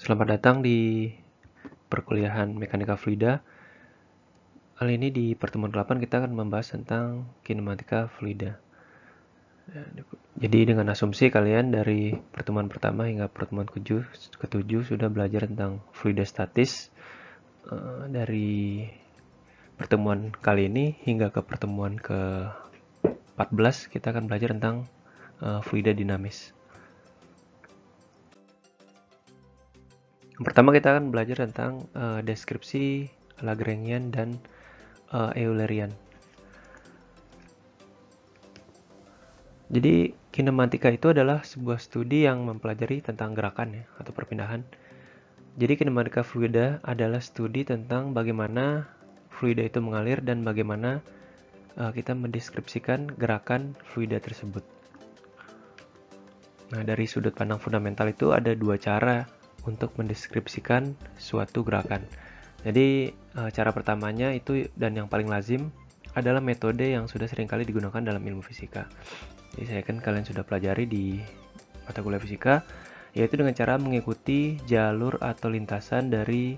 Selamat datang di perkuliahan Mekanika Fluida. Kali ini di pertemuan ke-8 kita akan membahas tentang kinematika fluida. Jadi dengan asumsi kalian dari pertemuan pertama hingga pertemuan ke-7 sudah belajar tentang fluida statis. Dari pertemuan kali ini hingga ke pertemuan ke-14 kita akan belajar tentang fluida dinamis. Yang pertama kita akan belajar tentang deskripsi Lagrangian dan Eulerian. Jadi kinematika itu adalah sebuah studi yang mempelajari tentang gerakan atau perpindahan. Jadi kinematika fluida adalah studi tentang bagaimana fluida itu mengalir dan bagaimana kita mendeskripsikan gerakan fluida tersebut. Nah, dari sudut pandang fundamental itu ada dua cara untuk mendeskripsikan suatu gerakan. Jadi cara pertamanya itu dan yang paling lazim adalah metode yang sudah seringkali digunakan dalam ilmu fisika. Jadi saya kan kalian sudah pelajari di mata kuliah fisika, yaitu dengan cara mengikuti jalur atau lintasan dari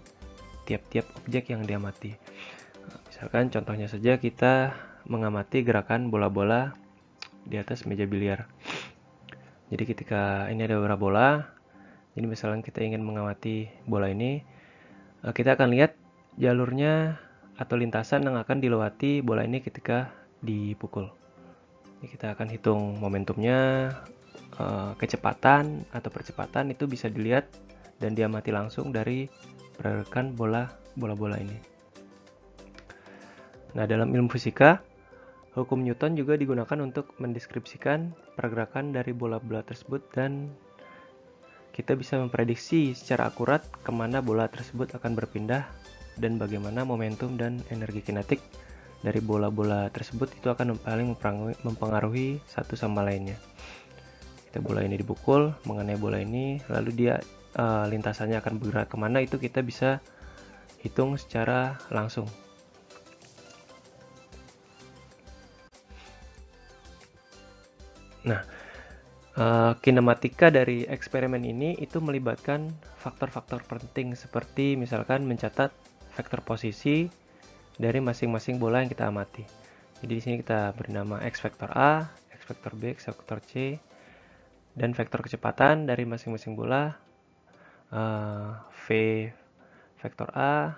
tiap-tiap objek yang diamati. Misalkan contohnya saja kita mengamati gerakan bola-bola di atas meja biliar. Jadi ketika ini ada beberapa bola, jadi misalnya kita ingin mengamati bola ini, kita akan lihat jalurnya atau lintasan yang akan dilewati bola ini ketika dipukul. Jadi kita akan hitung momentumnya, kecepatan atau percepatan itu bisa dilihat dan diamati langsung dari pergerakan bola-bola ini. Nah, dalam ilmu fisika, hukum Newton juga digunakan untuk mendeskripsikan pergerakan dari bola-bola tersebut dan kita bisa memprediksi secara akurat kemana bola tersebut akan berpindah dan bagaimana momentum dan energi kinetik dari bola-bola tersebut itu akan paling mempengaruhi satu sama lainnya. Kita bola ini dipukul mengenai bola ini, lalu dia lintasannya akan bergerak kemana itu kita bisa hitung secara langsung. Nah, kinematika dari eksperimen ini itu melibatkan faktor-faktor penting seperti misalkan mencatat vektor posisi dari masing-masing bola yang kita amati. Jadi di sini kita beri nama X vektor A, X vektor B, X vektor C, dan vektor kecepatan dari masing-masing bola V vektor A,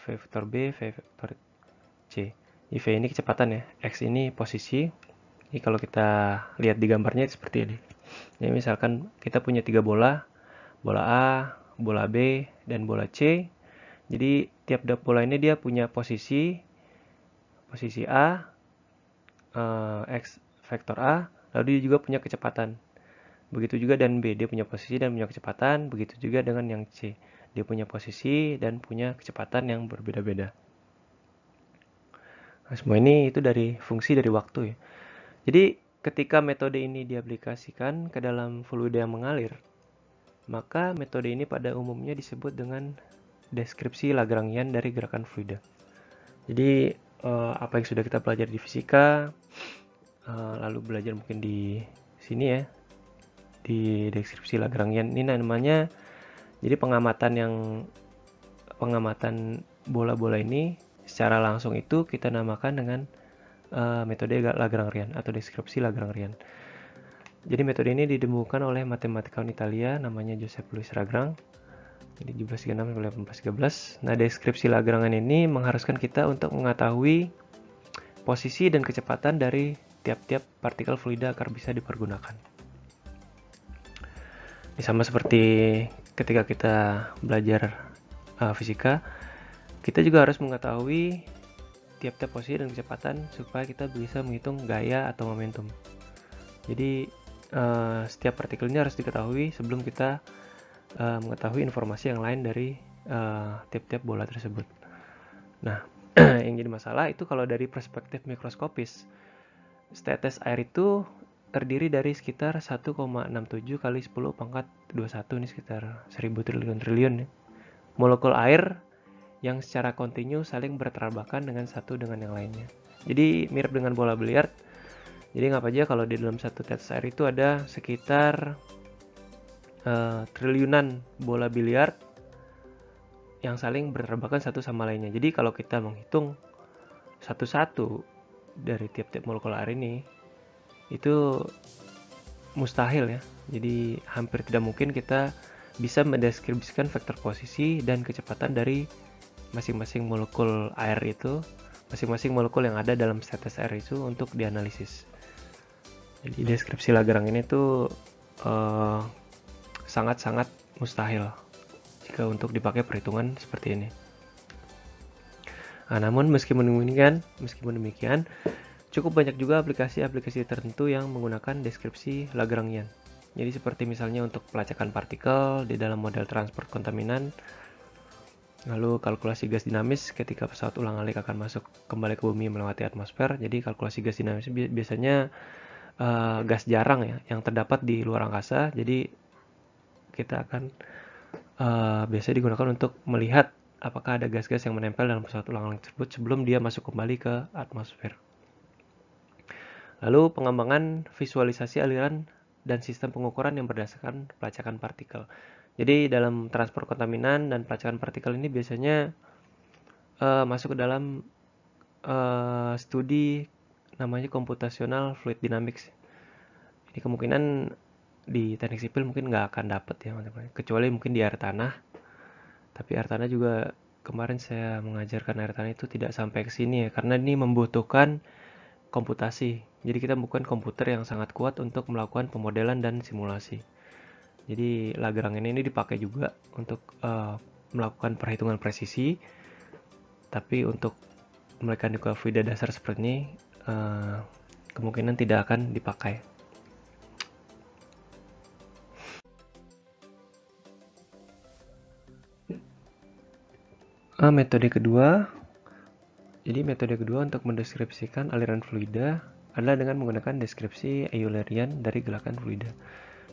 V vektor B, V vektor C. Jadi V ini kecepatan ya, X ini posisi. Jadi kalau kita lihat di gambarnya seperti ini. Jadi misalkan kita punya 3 bola, bola A, bola B, dan bola C. Jadi tiap bola ini dia punya posisi A, X vektor A, lalu dia juga punya kecepatan. Begitu juga dan B, dia punya posisi dan punya kecepatan. Begitu juga dengan yang C, dia punya posisi dan punya kecepatan yang berbeda-beda. Nah, semua ini itu dari fungsi dari waktu ya. Jadi ketika metode ini diaplikasikan ke dalam fluida yang mengalir, maka metode ini pada umumnya disebut dengan deskripsi Lagrangian dari gerakan fluida. Jadi apa yang sudah kita pelajari di fisika, lalu belajar mungkin di sini ya, di deskripsi Lagrangian ini namanya. Jadi pengamatan bola-bola ini secara langsung itu kita namakan dengan metode Lagrangian atau deskripsi Lagrangian. Jadi metode ini ditemukan oleh matematikawan Italia namanya Giuseppe Louis Lagrange. Jadi 1736-1813. Nah, deskripsi Lagrangian ini mengharuskan kita untuk mengetahui posisi dan kecepatan dari tiap-tiap partikel fluida agar bisa dipergunakan. Ini sama seperti ketika kita belajar fisika, kita juga harus mengetahui tiap-tiap posisi dan kecepatan supaya kita bisa menghitung gaya atau momentum. Jadi setiap partikel ini harus diketahui sebelum kita mengetahui informasi yang lain dari tiap-tiap bola tersebut. Nah, yang jadi masalah itu kalau dari perspektif mikroskopis, tetes air itu terdiri dari sekitar 1,67 kali 10 pangkat 21, ini sekitar 1000 triliun ya, molekul air yang secara kontinu saling bertabrakan dengan satu dengan yang lainnya. Jadi mirip dengan bola biliar. Jadi nggak aja kalau di dalam satu tetes air itu ada sekitar triliunan bola biliar yang saling berterbakan satu sama lainnya. Jadi kalau kita menghitung satu-satu dari tiap-tiap molekul air ini, itu mustahil ya. Jadi hampir tidak mungkin kita bisa mendeskripsikan vektor posisi dan kecepatan dari masing-masing molekul air itu, masing-masing molekul yang ada dalam tetes air itu untuk dianalisis. Jadi deskripsi Lagrange ini tuh sangat-sangat mustahil jika untuk dipakai perhitungan seperti ini. Nah, namun meskipun demikian, cukup banyak juga aplikasi-aplikasi tertentu yang menggunakan deskripsi Lagrangian. Jadi seperti misalnya untuk pelacakan partikel di dalam model transport kontaminan, lalu kalkulasi gas dinamis ketika pesawat ulang-alik akan masuk kembali ke bumi melewati atmosfer. Jadi kalkulasi gas dinamis biasanya gas jarang ya yang terdapat di luar angkasa. Jadi kita akan biasa digunakan untuk melihat apakah ada gas-gas yang menempel dalam pesawat ulang-alik tersebut sebelum dia masuk kembali ke atmosfer. Lalu pengembangan visualisasi aliran dan sistem pengukuran yang berdasarkan pelacakan partikel. Jadi dalam transport kontaminan dan pelacakan partikel ini biasanya masuk ke dalam studi namanya computational fluid dynamics. Ini kemungkinan di teknik sipil mungkin nggak akan dapat ya, kecuali mungkin di air tanah. Tapi air tanah juga kemarin saya mengajarkan air tanah itu tidak sampai ke sini ya, karena ini membutuhkan komputasi. Jadi kita bukan komputer yang sangat kuat untuk melakukan pemodelan dan simulasi. Jadi Lagrange ini dipakai juga untuk melakukan perhitungan presisi. Tapi untuk mekanika fluida dasar seperti ini kemungkinan tidak akan dipakai. Metode kedua. Jadi metode kedua untuk mendeskripsikan aliran fluida adalah dengan menggunakan deskripsi Eulerian dari gerakan fluida.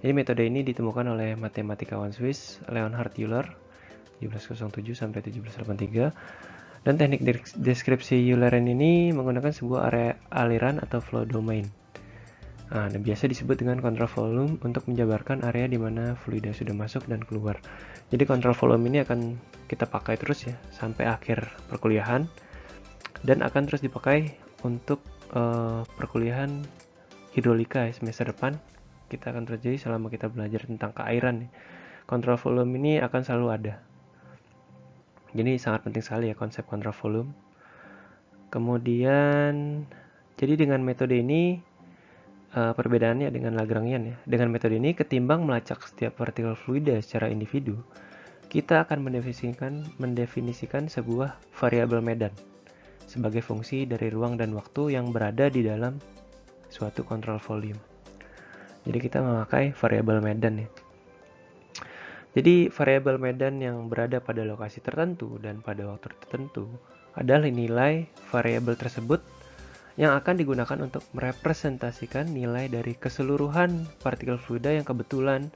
Jadi metode ini ditemukan oleh matematikawan Swiss Leonhard Euler 1707 sampai 1783. Dan teknik deskripsi Eulerian ini menggunakan sebuah area aliran atau flow domain. Nah, biasa disebut dengan control volume untuk menjabarkan area di mana fluida sudah masuk dan keluar. Jadi control volume ini akan kita pakai terus ya sampai akhir perkuliahan. Dan akan terus dipakai untuk perkuliahan hidrolika semester depan. Kita akan terjadi selama kita belajar tentang keairan. Kontrol volume ini akan selalu ada. Jadi sangat penting sekali ya konsep kontrol volume. Kemudian, jadi dengan metode ini perbedaannya dengan Lagrangian ya. Dengan metode ini ketimbang melacak setiap partikel fluida secara individu, kita akan mendefinisikan sebuah variabel medan sebagai fungsi dari ruang dan waktu yang berada di dalam suatu kontrol volume. Jadi kita memakai variabel medan ya. Jadi variabel medan yang berada pada lokasi tertentu dan pada waktu tertentu adalah nilai variabel tersebut yang akan digunakan untuk merepresentasikan nilai dari keseluruhan partikel fluida yang kebetulan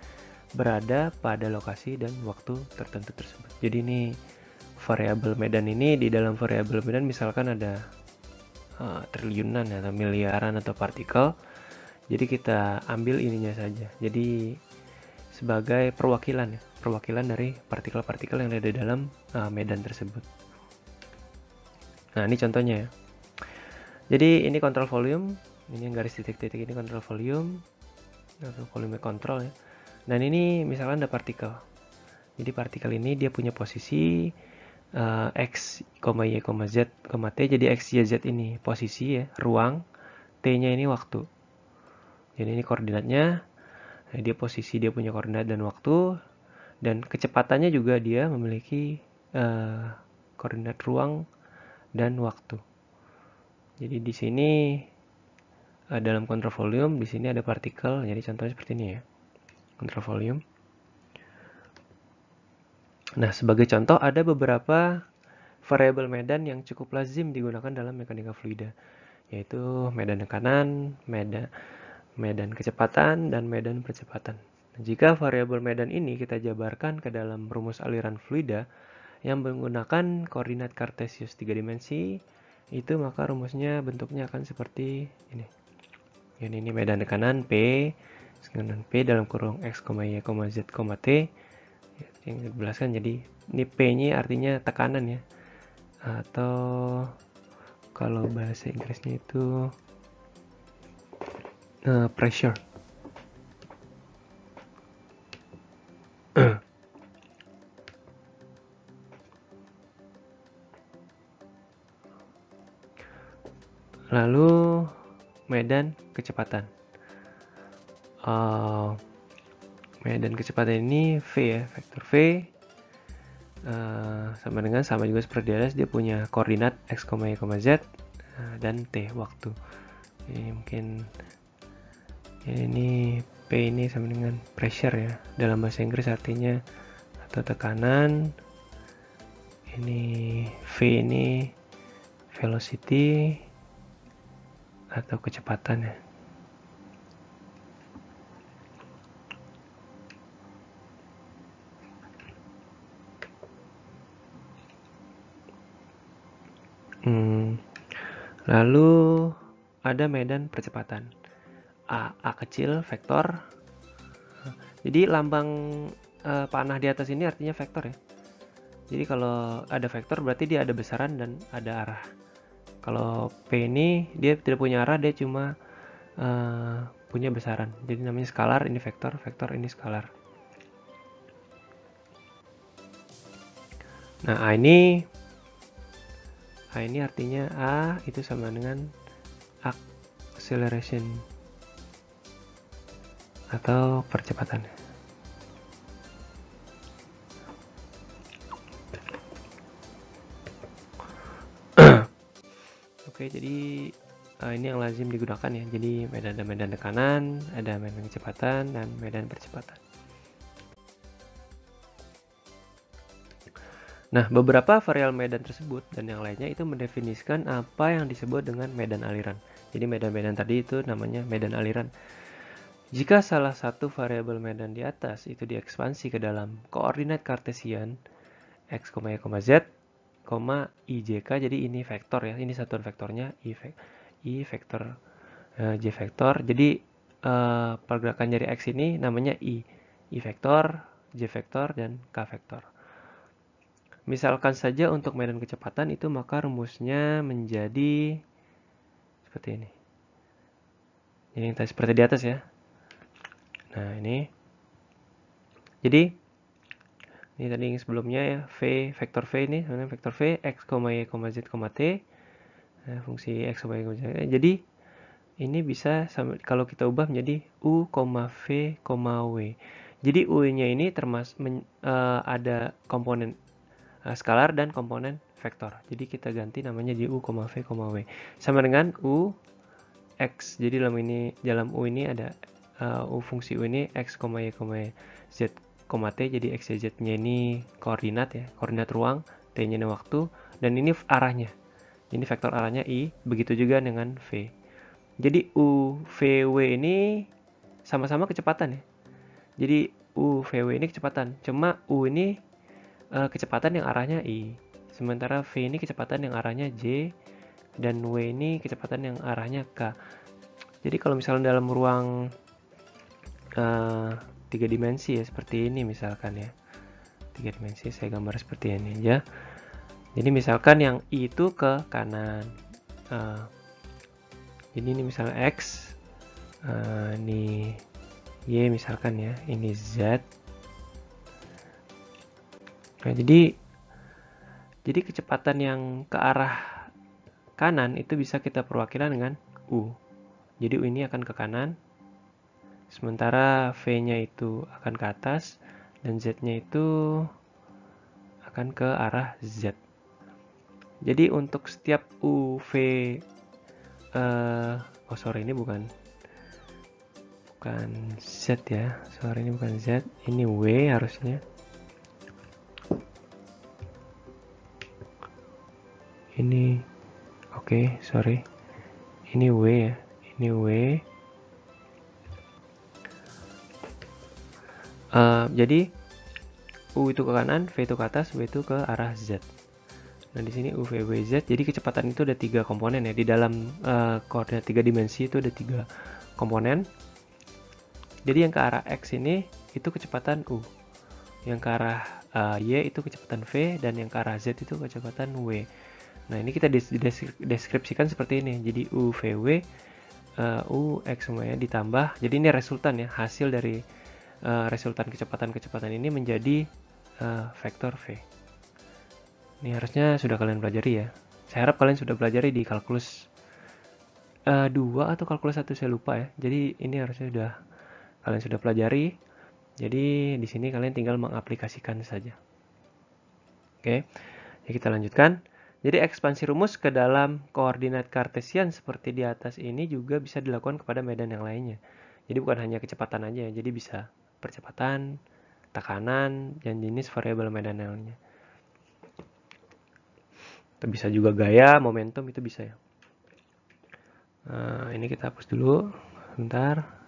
berada pada lokasi dan waktu tertentu tersebut. Jadi ini variabel medan ini, di dalam variabel medan misalkan ada triliunan atau miliaran atau partikel. Jadi kita ambil ininya saja. Jadi sebagai perwakilan ya, perwakilan dari partikel-partikel yang ada di dalam medan tersebut. Nah, ini contohnya ya. Jadi ini kontrol volume, ini yang garis titik-titik ini kontrol volume atau volume kontrol ya. Dan ini misalkan ada partikel. Jadi partikel ini dia punya posisi X, Y, Z, T. Jadi X, Y, Z ini posisi ya, ruang. T-nya ini waktu. Jadi ini koordinatnya. Nah, dia posisi, dia punya koordinat dan waktu. Dan kecepatannya juga dia memiliki koordinat ruang dan waktu. Jadi di sini dalam kontrol volume, di sini ada partikel. Jadi contohnya seperti ini ya. Kontrol volume. Nah, sebagai contoh ada beberapa variabel medan yang cukup lazim digunakan dalam mekanika fluida, yaitu medan tekanan, medan kecepatan, dan medan percepatan. Nah, jika variabel medan ini kita jabarkan ke dalam rumus aliran fluida yang menggunakan koordinat kartesius 3 dimensi, itu maka rumusnya bentuknya akan seperti ini. Ini medan tekanan P, dengan P dalam kurung X, Y, Z, T yang dijelaskan. Jadi ini P-nya artinya tekanan ya, atau kalau bahasa Inggrisnya itu pressure. Lalu medan kecepatan. Medan kecepatan ini V ya, vektor V sama juga seperti di atas, dia punya koordinat X, Y, Z dan T waktu. Jadi mungkin ini P ini sama dengan pressure ya, dalam bahasa Inggris artinya atau tekanan. Ini V ini velocity atau kecepatan ya. Lalu ada medan percepatan. A kecil vektor. Jadi lambang panah di atas ini artinya vektor ya. Jadi kalau ada vektor berarti dia ada besaran dan ada arah. Kalau P ini dia tidak punya arah, dia cuma punya besaran. Jadi namanya skalar, ini vektor, vektor ini skalar. Nah, A ini artinya A itu sama dengan acceleration atau percepatan. Oke, jadi ini yang lazim digunakan ya. Jadi ada medan tekanan, ada medan kecepatan, dan medan percepatan. Nah, beberapa variabel medan tersebut dan yang lainnya itu mendefinisikan apa yang disebut dengan medan aliran. Jadi medan-medan tadi itu namanya medan aliran. Jika salah satu variabel medan di atas itu diekspansi ke dalam koordinat kartesian X, Y, Z, IJK, jadi ini vektor ya, ini satuan vektornya I vektor J vektor. Jadi pergerakan dari X ini namanya I vektor, J vektor, dan K vektor. Misalkan saja untuk medan kecepatan itu, maka rumusnya menjadi seperti ini. Jadi yang tadi seperti di atas ya. Nah, ini. Jadi ini tadi yang sebelumnya ya, vektor V ini sebenarnya vektor V X, Y, Z, T. Nah, fungsi X, Y, Z. Jadi ini bisa kalau kita ubah menjadi U, V, W. Jadi U-nya ini ada komponen skalar dan komponen vektor. Jadi kita ganti namanya di U, V, W. Sama dengan U X. Jadi dalam U ini ada fungsi U ini X, Y, Z, T. Jadi X, Y, Z-nya ini koordinat ya, koordinat ruang, T-nya ini waktu, dan ini arahnya. Ini vektor arahnya I, begitu juga dengan V. Jadi U, V, W ini sama-sama kecepatan ya. Jadi U, V, W ini kecepatan. Cuma U ini kecepatan yang arahnya I. Sementara V ini kecepatan yang arahnya J. Dan W ini kecepatan yang arahnya K. Jadi kalau misalnya dalam ruang 3 dimensi ya, seperti ini misalkan ya. 3 dimensi saya gambar seperti ini aja. Jadi misalkan yang I itu ke kanan. Jadi ini misalnya X. Ini Y misalkan ya. Ini Z. Nah, jadi kecepatan yang ke arah kanan itu bisa kita perwakilan dengan U. Jadi U ini akan ke kanan, sementara V-nya itu akan ke atas, dan Z-nya itu akan ke arah Z. Jadi untuk setiap U, V, ini bukan Z ya, ini bukan Z, ini W harusnya. Ini ini W ya, ini W. Jadi U itu ke kanan, V itu ke atas, W itu ke arah Z. Nah, di sini U, V, W, Z. Jadi kecepatan itu ada 3 komponen ya. Di dalam koordinat 3 dimensi itu ada 3 komponen. Jadi yang ke arah X ini itu kecepatan U, yang ke arah Y itu kecepatan V, dan yang ke arah Z itu kecepatan W. Nah ini kita deskripsikan seperti ini. Jadi U VW, U X semuanya ditambah. Jadi ini resultan ya, hasil dari resultan kecepatan ini menjadi vektor V. Ini harusnya sudah kalian pelajari ya. Saya harap kalian sudah pelajari di kalkulus 2 atau kalkulus 1, saya lupa ya. Jadi ini harusnya kalian sudah pelajari. Jadi di sini kalian tinggal mengaplikasikan saja. Oke, jadi kita lanjutkan. Jadi ekspansi rumus ke dalam koordinat kartesian seperti di atas ini juga bisa dilakukan kepada medan yang lainnya. Jadi bukan hanya kecepatan aja, jadi bisa percepatan, tekanan, dan jenis variabel medan yang lainnya. Itu bisa juga gaya, momentum, itu bisa ya. Ini kita hapus dulu, bentar.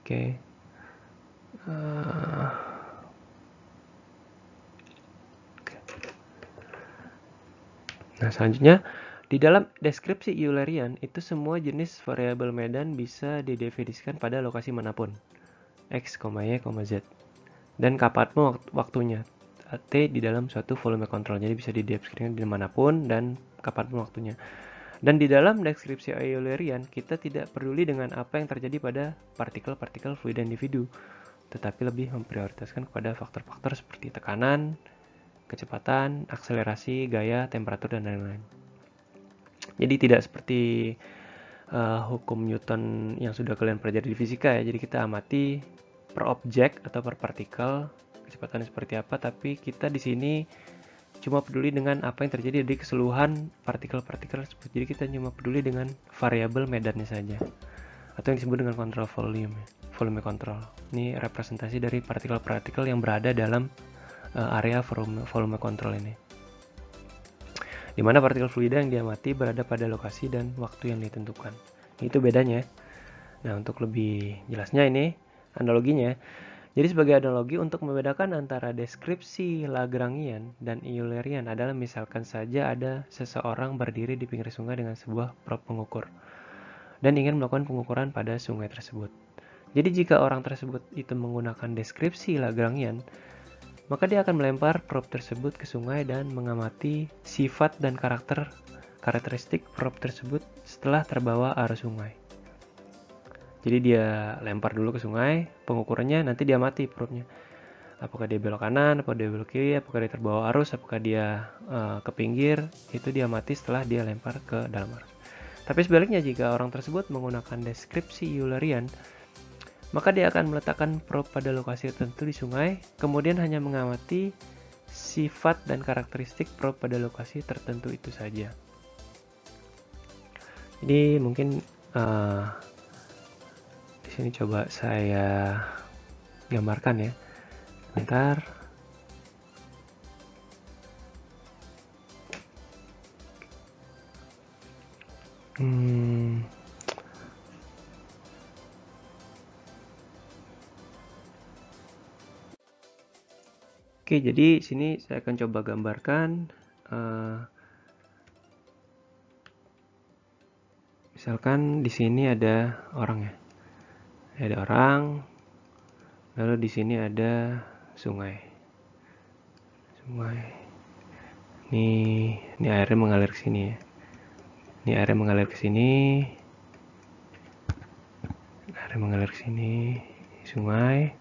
Oke. Nah, selanjutnya di dalam deskripsi Eulerian itu semua jenis variabel medan bisa didefinisikan pada lokasi manapun, X, Y, Z, dan kapanpun waktunya, T di dalam suatu volume kontrol. Jadi bisa dideskripsikan di manapun dan kapanpun waktunya. Dan di dalam deskripsi Eulerian kita tidak peduli dengan apa yang terjadi pada partikel-partikel fluida individu, tetapi lebih memprioritaskan kepada faktor-faktor seperti tekanan, kecepatan, akselerasi, gaya, temperatur, dan lain-lain. Jadi tidak seperti hukum Newton yang sudah kalian pelajari di fisika ya. Jadi kita amati per objek atau per partikel kecepatannya seperti apa, tapi kita di sini cuma peduli dengan apa yang terjadi di keseluruhan partikel-partikel tersebut. Jadi kita cuma peduli dengan variabel medannya saja, atau yang disebut dengan kontrol volume control. Ini representasi dari partikel-partikel yang berada dalam area volume control ini, di mana partikel fluida yang diamati berada pada lokasi dan waktu yang ditentukan. Itu bedanya. Nah, untuk lebih jelasnya ini analoginya. Jadi sebagai analogi untuk membedakan antara deskripsi Lagrangian dan Eulerian adalah misalkan saja ada seseorang berdiri di pinggir sungai dengan sebuah prob pengukur dan ingin melakukan pengukuran pada sungai tersebut. Jadi jika orang tersebut itu menggunakan deskripsi Lagrangian, maka dia akan melempar prob tersebut ke sungai dan mengamati sifat dan karakteristik prob tersebut setelah terbawa arus sungai. Jadi dia lempar dulu ke sungai, pengukurannya nanti dia amati probnya. Apakah dia belok kanan, apakah dia belok kiri, apakah dia terbawa arus, apakah dia ke pinggir, itu dia amati setelah dia lempar ke dalam arus. Tapi sebaliknya jika orang tersebut menggunakan deskripsi Eulerian, maka dia akan meletakkan prob pada lokasi tertentu di sungai, kemudian hanya mengamati sifat dan karakteristik prob pada lokasi tertentu itu saja. Jadi mungkin di sini coba saya gambarkan ya. Bentar. Oke, jadi sini saya akan coba gambarkan. Misalkan di sini ada orang ya. Ada orang. Lalu di sini ada sungai. Ini airnya mengalir ke sini ya. Ini airnya mengalir ke sini. Airnya mengalir ke sini. Sungai.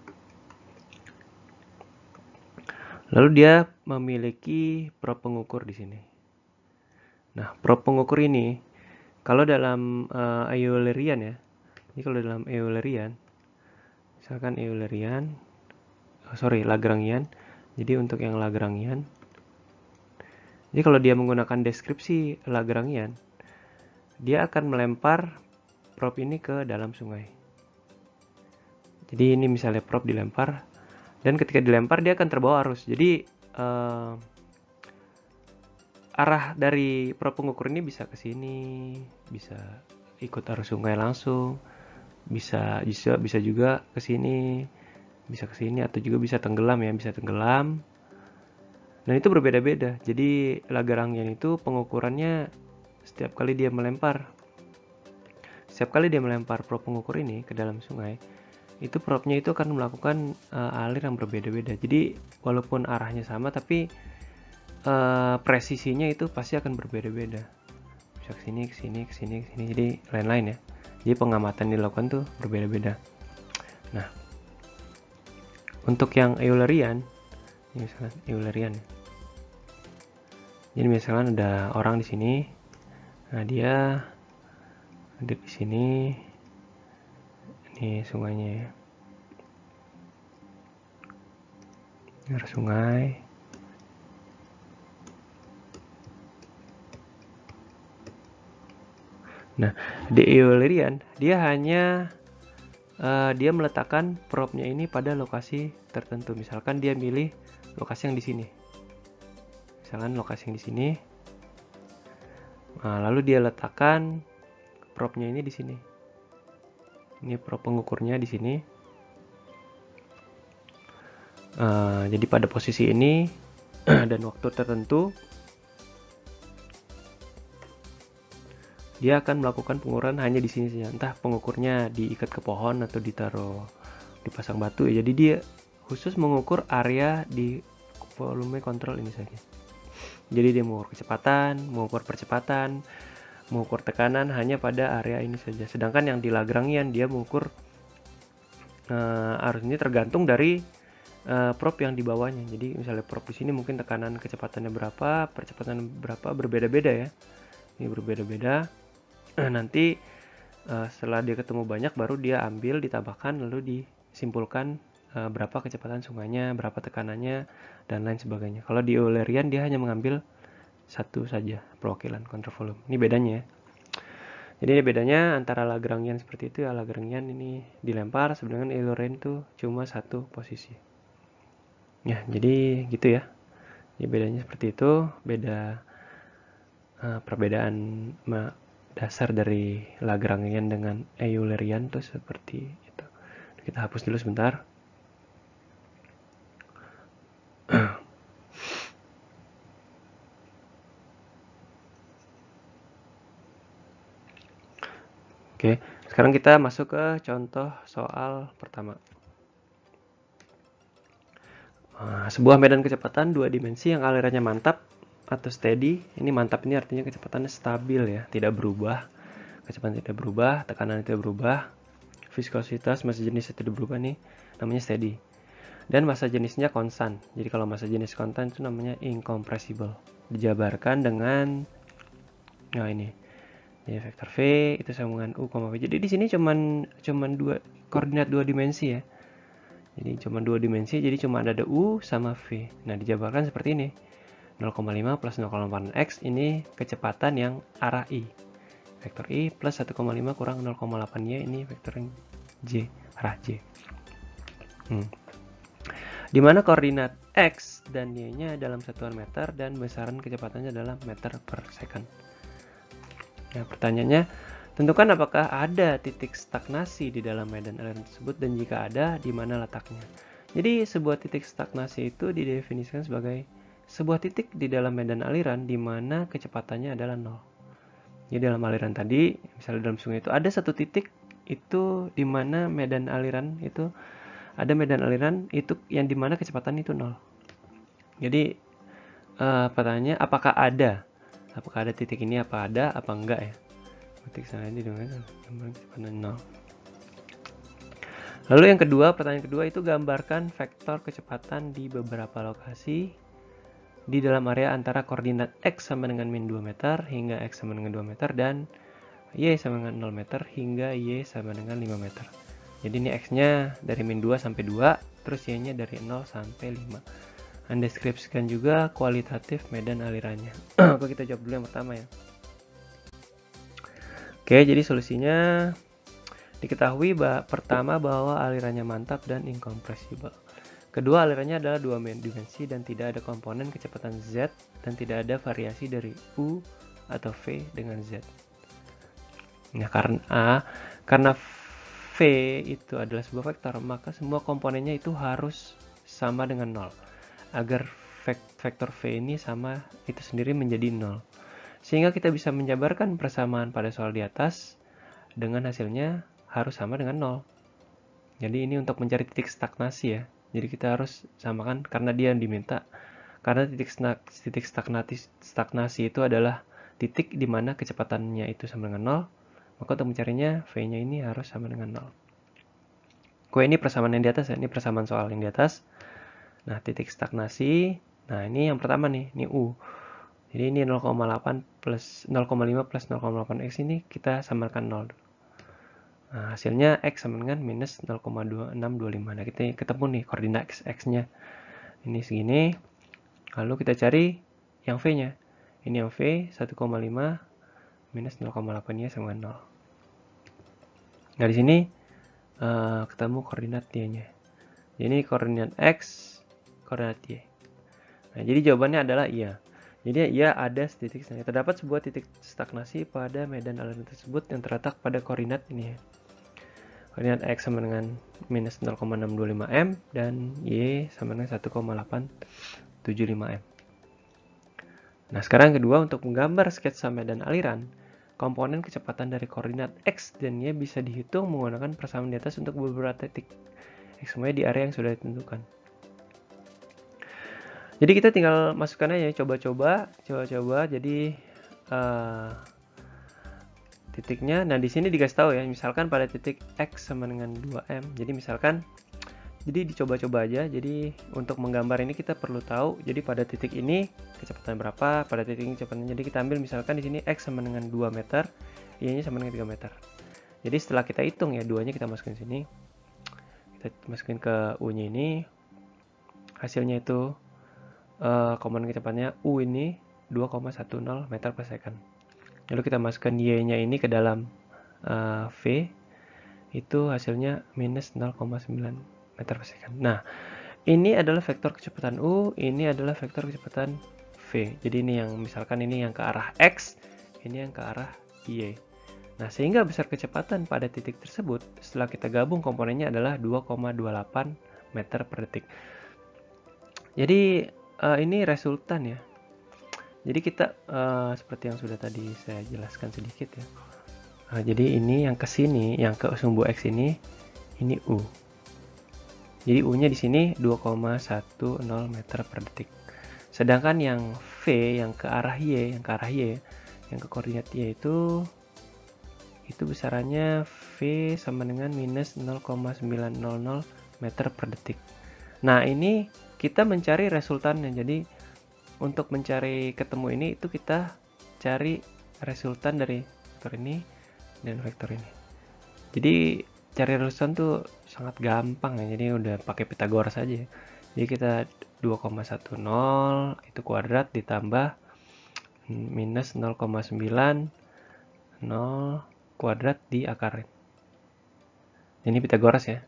Lalu dia memiliki prob pengukur di sini. Nah, prob pengukur ini kalau dalam Eulerian ya. Ini kalau dalam Eulerian, misalkan Lagrangian. Jadi untuk yang Lagrangian, jadi kalau dia menggunakan deskripsi Lagrangian, dia akan melempar prob ini ke dalam sungai. Jadi ini misalnya prob dilempar, dan ketika dilempar dia akan terbawa arus. Jadi arah dari prob pengukur ini bisa ke sini, bisa ikut arus sungai langsung, bisa juga ke sini, bisa ke sini, atau juga bisa tenggelam ya, bisa tenggelam. Dan itu berbeda-beda. Jadi Lagrangian itu pengukurannya setiap kali dia melempar setiap kali dia melempar probe pengukur ini ke dalam sungai, itu probe-nya itu akan melakukan alir yang berbeda-beda. Jadi walaupun arahnya sama, tapi presisinya itu pasti akan berbeda-beda. Bisa ke sini, ke sini, ke sini, ke sini. Jadi lain-lain ya. Jadi pengamatan dilakukan tuh berbeda-beda. Nah, untuk yang Eulerian, ini misalkan Eulerian. Jadi misalkan ada orang di sini. Nah, dia ada di sini. Ini sungainya ya. Ini ada sungai. Nah, di Eulerian dia hanya dia meletakkan probe-nya ini pada lokasi tertentu. Misalkan dia milih lokasi yang di sini. Misalkan lokasi yang di sini. Nah, lalu dia letakkan probe-nya ini di sini. Ini probe pengukurnya di sini. Jadi pada posisi ini dan waktu tertentu dia akan melakukan pengukuran hanya di sini saja. Entah pengukurnya diikat ke pohon atau ditaruh dipasang batu ya. Jadi dia khusus mengukur area di volume kontrol ini saja. Jadi dia mengukur kecepatan, mengukur percepatan, mengukur tekanan hanya pada area ini saja. Sedangkan yang di Lagrangian dia mengukur arus ini tergantung dari probe yang di bawahnya. Jadi misalnya probe di sini mungkin tekanan kecepatannya berapa, percepatan berapa, berbeda-beda ya. Ini berbeda-beda. Nanti setelah dia ketemu banyak baru dia ambil, ditambahkan, lalu disimpulkan berapa kecepatan sungainya, berapa tekanannya, dan lain sebagainya. Kalau di Eulerian dia hanya mengambil satu saja perwakilan kontrol volume. Ini bedanya ya. Jadi ini bedanya antara Lagrangian seperti itu ya. Lagrangian ini dilempar, sedangkan Eulerian itu cuma satu posisi. Ya, jadi gitu ya. Jadi bedanya seperti itu. Beda perbedaan dasar dari Lagrangian dengan Eulerian tuh seperti itu. Kita hapus dulu sebentar. Oke, sekarang kita masuk ke contoh soal pertama. Sebuah medan kecepatan 2 dimensi yang alirannya mantap atau steady. Ini mantap ini artinya kecepatannya stabil ya, tidak berubah. Kecepatan tidak berubah, tekanan tidak berubah, viskositas massa jenisnya tidak berubah nih, namanya steady. Dan massa jenisnya konstan. Jadi kalau massa jenis konstan itu namanya incompressible. Dijabarkan dengan ini. Ya, vektor V itu sama dengan U, V. Jadi di sini cuman dua koordinat 2 dimensi ya. Jadi cuma 2 dimensi, jadi cuma ada U sama V. Nah, dijabarkan seperti ini. 0,5 plus 0,8 X ini kecepatan yang arah I. Vektor I plus 1,5 kurang 0,8 Y ini vektor J, arah J. Di mana koordinat X dan Y-nya dalam satuan meter dan besaran kecepatannya dalam meter per second. Nah, pertanyaannya, tentukan apakah ada titik stagnasi di dalam medan aliran tersebut dan jika ada, di mana letaknya. Jadi, sebuah titik stagnasi itu didefinisikan sebagai sebuah titik di dalam medan aliran di mana kecepatannya adalah 0. Jadi, dalam aliran tadi, misalnya dalam sungai itu ada satu titik itu di mana medan aliran itu ada medan aliran itu yang di mana kecepatan itu 0. Jadi, pertanyaannya apakah ada? Apakah ada titik ini, apa ada, apa enggak ya? Titik sana ini dengan kecepatan 0. Lalu yang kedua, pertanyaan kedua itu gambarkan vektor kecepatan di beberapa lokasi di dalam area antara koordinat X sama dengan min 2 meter hingga X sama dengan 2 meter dan Y sama dengan 0 meter hingga Y sama dengan 5 meter. Jadi ini X-nya dari min 2 sampai 2, terus Y-nya dari 0 sampai 5. Mendeskripsikan juga kualitatif medan alirannya. Oke, kita jawab dulu yang pertama ya. Oke, jadi solusinya diketahui pertama bahwa alirannya mantap dan incompressible. Kedua, alirannya adalah 2 dimensi dan tidak ada komponen kecepatan Z dan tidak ada variasi dari U atau V dengan Z. Nah, karena V itu adalah sebuah vektor, maka semua komponennya itu harus sama dengan 0. Agar vektor V ini sama itu sendiri menjadi 0. Sehingga kita bisa menjabarkan persamaan pada soal di atas dengan hasilnya harus sama dengan 0. Jadi ini untuk mencari titik stagnasi ya. Jadi kita harus samakan karena dia yang diminta. Karena titik stagnasi itu adalah titik di mana kecepatannya itu sama dengan 0. Maka untuk mencarinya V-nya ini harus sama dengan 0. Ini persamaan yang di atas ya. Ini persamaan soal yang di atas. Nah, titik stagnasi. Nah, ini yang pertama nih. Ini U. Jadi ini 0,8 plus 0,5 plus 0,8x ini kita samakan 0. Nah, hasilnya x sama dengan minus 0,2625. Nah, kita ketemu nih koordinat x-nya. Ini segini. Lalu kita cari yang V-nya. Ini yang V 1,5 minus 0,8-nya sama dengan 0. Nah, di sini ketemu koordinat y-nya. Jadi koordinat x, koordinat y. Nah, jadi jawabannya adalah iya. Jadi ya ada titik stagnasi. Terdapat sebuah titik stagnasi pada medan aliran tersebut yang terletak pada koordinat ini ya. Koordinat x sama dengan minus 0,625 m dan y sama dengan 1,875 m. Nah, sekarang kedua, untuk menggambar sketsa medan aliran, komponen kecepatan dari koordinat x dan y bisa dihitung menggunakan persamaan di atas untuk beberapa titik x y di area yang sudah ditentukan. Jadi kita tinggal masukkan aja, coba-coba. Jadi titiknya. Nah, di sini dikasih tahu ya, misalkan pada titik x sama dengan 2m. Jadi misalkan, jadi dicoba-coba aja. Jadi untuk menggambar ini kita perlu tahu. Jadi pada titik ini kecepatan berapa, pada titik ini kecepatan. Jadi kita ambil misalkan di sini x sama dengan 2 meter, y-nya sama dengan 3 meter. Jadi setelah kita hitung ya, 2-nya kita masukin sini. Kita masukin ke u-nya ini. Hasilnya itu komponen kecepatannya U ini 2,10 meter per second. Lalu kita masukkan Y-nya ini ke dalam V, itu hasilnya minus 0,9 meter per second. Nah, ini adalah vektor kecepatan U, ini adalah vektor kecepatan V. Jadi ini yang misalkan ini yang ke arah X, ini yang ke arah Y. Nah, sehingga besar kecepatan pada titik tersebut setelah kita gabung komponennya adalah 2,28 meter per detik. Jadi ini resultan ya. Jadi kita seperti yang sudah tadi saya jelaskan sedikit ya. Jadi ini yang ke sini, yang ke sumbu X ini U. Jadi U-nya di sini 2,10 meter per detik. Sedangkan yang V yang ke arah Y, yang ke koordinat Y itu besarannya V sama dengan minus 0,900 meter per detik. Nah, ini kita mencari resultannya. Jadi untuk mencari ketemu ini itu kita cari resultan dari vektor ini dan vektor ini. Jadi cari resultan tuh sangat gampang ya. Jadi udah pakai Pythagoras aja. Jadi kita 2,10 itu kuadrat ditambah minus 0,90 kuadrat di akar. Ini Pythagoras ya.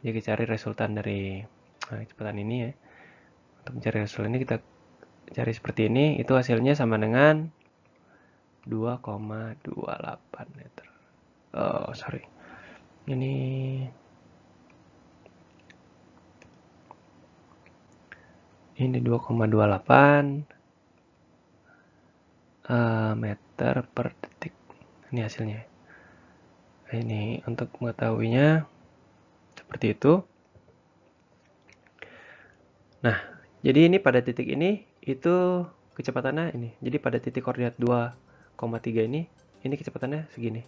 Jadi kita cari resultan dari kecepatan ini ya. Untuk mencari resultan ini kita cari seperti ini, itu hasilnya sama dengan 2,28 meter. Oh, sorry. Ini ini 2,28 meter per detik. Ini hasilnya. Ini untuk mengetahuinya seperti itu. Nah, jadi ini pada titik ini itu kecepatannya ini. Jadi pada titik koordinat 2,3 ini kecepatannya segini.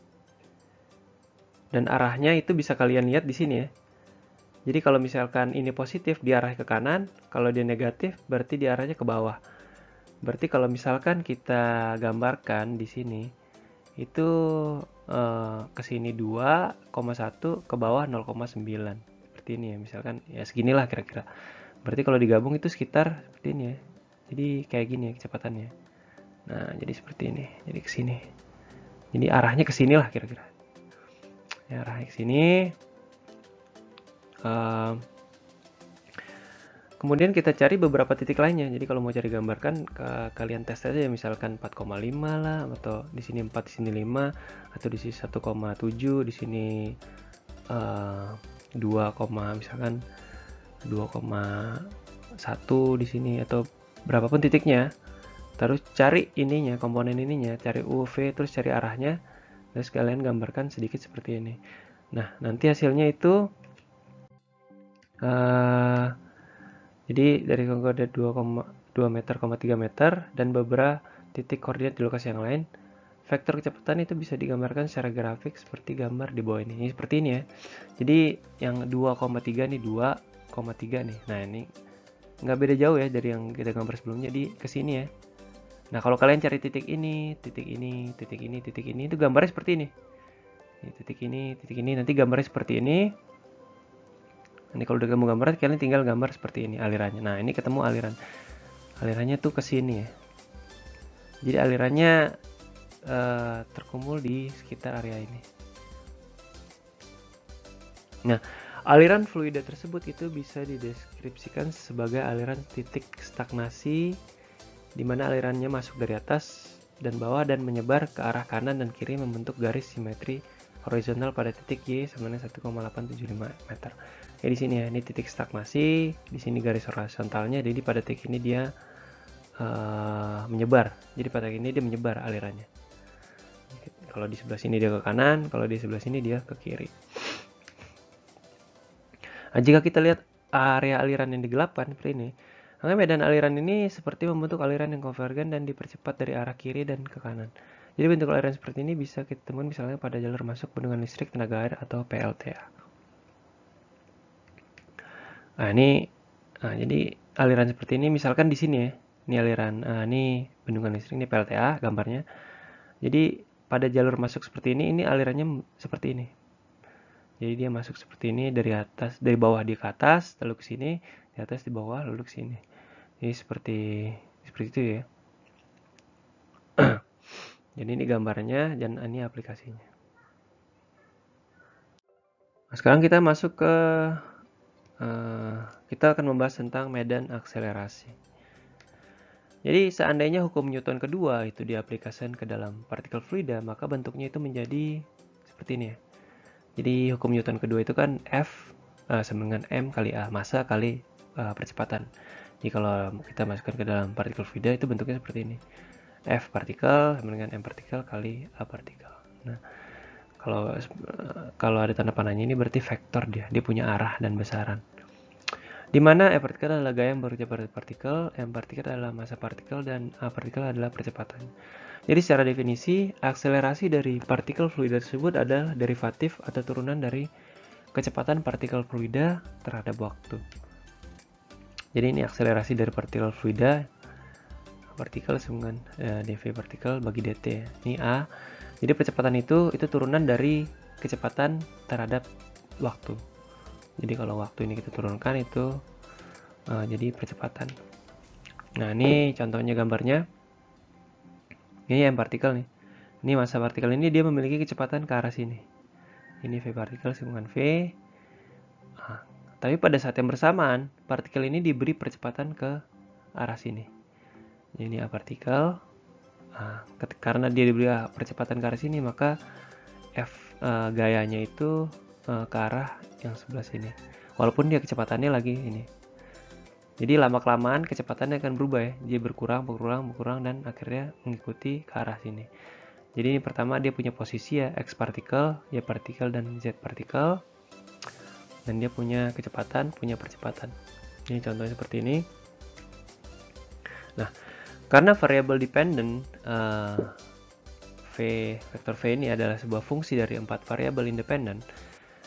Dan arahnya itu bisa kalian lihat di sini ya. Jadi kalau misalkan ini positif diarah ke kanan, kalau dia negatif berarti diarahnya ke bawah. Berarti kalau misalkan kita gambarkan di sini itu ke sini 2,1, ke bawah 0,9. Seperti ini ya, misalkan ya seginilah kira-kira. Berarti kalau digabung itu sekitar seperti ini ya. Jadi kayak gini ya kecepatannya. Nah, jadi seperti ini. Jadi ke sini. Jadi arahnya ke sini lah kira-kira. Ya, arahnya ke sini. Kemudian kita cari beberapa titik lainnya. Jadi kalau mau cari gambarkan, kalian tes aja misalkan 4,5 lah, atau di sini 4, di sini 5, atau di sini 1,7, di sini 2, misalkan 2,1 di sini, atau berapapun titiknya. Terus cari ininya, komponen ininya, cari UV, terus cari arahnya. Terus kalian gambarkan sedikit seperti ini. Nah, nanti hasilnya itu jadi dari koordinat 2,2 meter, 3 meter dan beberapa titik koordinat di lokasi yang lain. Vektor kecepatan itu bisa digambarkan secara grafik seperti gambar di bawah ini. Ini seperti ini ya. Jadi yang 2,3 nih, 2,3 nih. Nah, ini nggak beda jauh ya dari yang kita gambar sebelumnya, di kesini ya. Nah, kalau kalian cari titik ini, titik ini, titik ini, titik ini, itu gambarnya seperti ini. Titik ini, nanti gambarnya seperti ini. Ini kalau udah kamu gambar, kalian tinggal gambar seperti ini alirannya. Nah, ini ketemu alirannya tuh ke sini ya. Jadi alirannya terkumpul di sekitar area ini. Nah, aliran fluida tersebut itu bisa dideskripsikan sebagai aliran titik stagnasi, di mana alirannya masuk dari atas dan bawah dan menyebar ke arah kanan dan kiri membentuk garis simetri horizontal pada titik Y sama dengan 1,875 meter. Ya di sini ya, ini titik stagnasi, di sini garis horizontalnya, jadi pada titik ini dia menyebar. Jadi pada titik ini dia menyebar alirannya. Kalau di sebelah sini dia ke kanan, kalau di sebelah sini dia ke kiri. Nah, jika kita lihat area aliran yang digelapkan seperti ini, maka medan aliran ini seperti membentuk aliran yang konvergen dan dipercepat dari arah kiri dan ke kanan. Jadi bentuk aliran seperti ini bisa kita temukan misalnya pada jalur masuk bendungan listrik tenaga air atau PLTA. Nah, jadi aliran seperti ini misalkan di sini ya. Ini aliran, ini bendungan listrik, ini PLTA gambarnya. Jadi pada jalur masuk seperti ini alirannya seperti ini. Jadi dia masuk seperti ini dari atas, dari bawah dia ke atas, lalu ke sini, di atas di bawah, lalu ke sini. Jadi seperti itu ya. Jadi ini gambarnya dan ini aplikasinya. Nah, sekarang kita masuk ke kita akan membahas tentang medan akselerasi. Jadi seandainya hukum Newton kedua itu diaplikasikan ke dalam partikel fluida, maka bentuknya itu menjadi seperti ini ya. Jadi hukum Newton kedua itu kan F sama dengan M kali A, massa kali percepatan. Jadi kalau kita masukkan ke dalam partikel fluida itu bentuknya seperti ini. F partikel sama dengan M partikel kali A partikel. Nah, kalau ada tanda panahnya ini berarti vektor dia punya arah dan besaran. Di mana E partikel adalah gaya yang bekerja pada partikel, M partikel adalah massa partikel, dan A partikel adalah percepatan. Jadi secara definisi, akselerasi dari partikel fluida tersebut adalah derivatif atau turunan dari kecepatan partikel fluida terhadap waktu. Jadi ini akselerasi dari partikel fluida, partikel dengan dv partikel bagi dt. Ini A. Jadi percepatan itu turunan dari kecepatan terhadap waktu. Jadi kalau waktu ini kita turunkan itu jadi percepatan. Nah, ini contohnya gambarnya. Ini M partikel nih. Ini massa partikel ini dia memiliki kecepatan ke arah sini. Ini V partikel sama dengan V. Nah, tapi pada saat yang bersamaan, partikel ini diberi percepatan ke arah sini. Jadi ini A partikel. Nah, karena dia diberi percepatan ke arah sini, maka F gayanya itu ke arah yang sebelah sini. Walaupun dia kecepatannya lagi ini. Jadi lama-kelamaan kecepatannya akan berubah ya. Dia berkurang dan akhirnya mengikuti ke arah sini. Jadi ini pertama dia punya posisi ya, X partikel, Y partikel, dan Z partikel. Dan dia punya kecepatan, punya percepatan. Ini contohnya seperti ini. Nah, karena variable dependent vektor V ini adalah sebuah fungsi dari 4 variabel independen,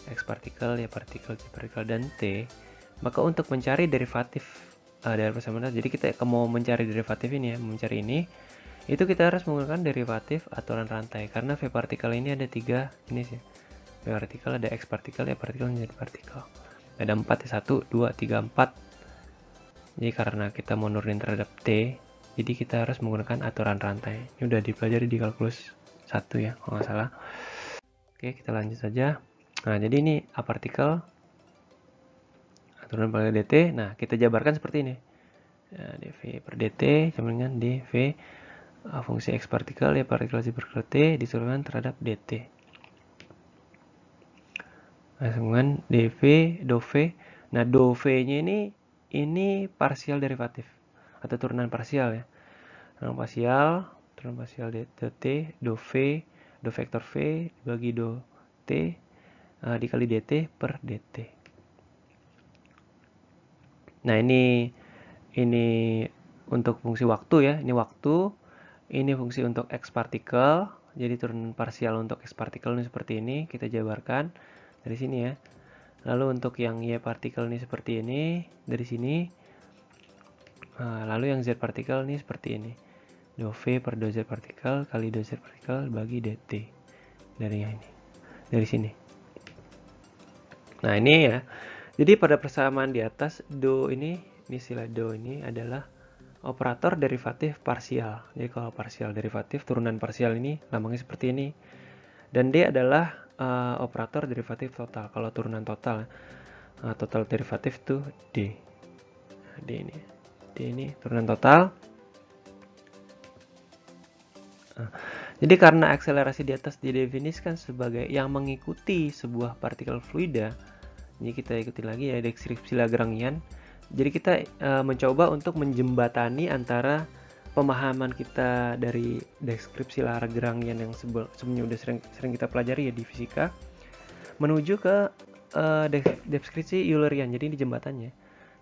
X partikel, Y partikel, Z partikel, dan T, maka untuk mencari derivatif dari persamaan, jadi kita mau mencari derivatif ini ya, mencari ini, itu kita harus menggunakan derivatif aturan rantai, karena V partikel ini ada 3 ini sih. V partikel ada X partikel, Y partikel, dan Z partikel. Ada 4 ya, 1, 2, 3, 4. Jadi karena kita mau nurunin terhadap T, jadi kita harus menggunakan aturan rantai. Ini udah dipelajari di kalkulus 1 ya, kalau nggak salah. Oke, kita lanjut saja. Nah, jadi ini A partikel, aturan pada dt. Nah, kita jabarkan seperti ini. Nah, dv per dt sama dengan dv fungsi X partikel, Y partikel, Z partikel T disuruhkan terhadap dt. Nah, sama dengan dv, do V. Nah, do V-nya ini parsial derivatif atau turunan parsial ya. Turunan parsial dt, do V do vektor V bagi do T dikali dt per dt. Nah, ini untuk fungsi waktu ya, ini waktu, ini fungsi untuk X partikel, jadi turunan parsial untuk X partikel ini seperti ini, kita jabarkan dari sini ya. Lalu untuk yang Y partikel ini seperti ini, dari sini. Lalu yang Z partikel ini seperti ini, do V per do Z partikel kali do Z partikel bagi dt, dari yang ini, dari sini. Nah, ini ya, jadi pada persamaan di atas, do ini istilah do ini adalah operator derivatif parsial. Jadi kalau parsial derivatif, turunan parsial ini lambangnya seperti ini. Dan D adalah operator derivatif total. Kalau turunan total, total derivatif itu D. D ini turunan total. Jadi karena akselerasi di atas didefinisikan sebagai yang mengikuti sebuah partikel fluida, jadi kita ikuti lagi ya deskripsi Lagrangian. Jadi kita mencoba untuk menjembatani antara pemahaman kita dari deskripsi Lagrangian yang sebelumnya udah sering kita pelajari ya di fisika, menuju ke deskripsi Eulerian. Jadi ini jembatannya,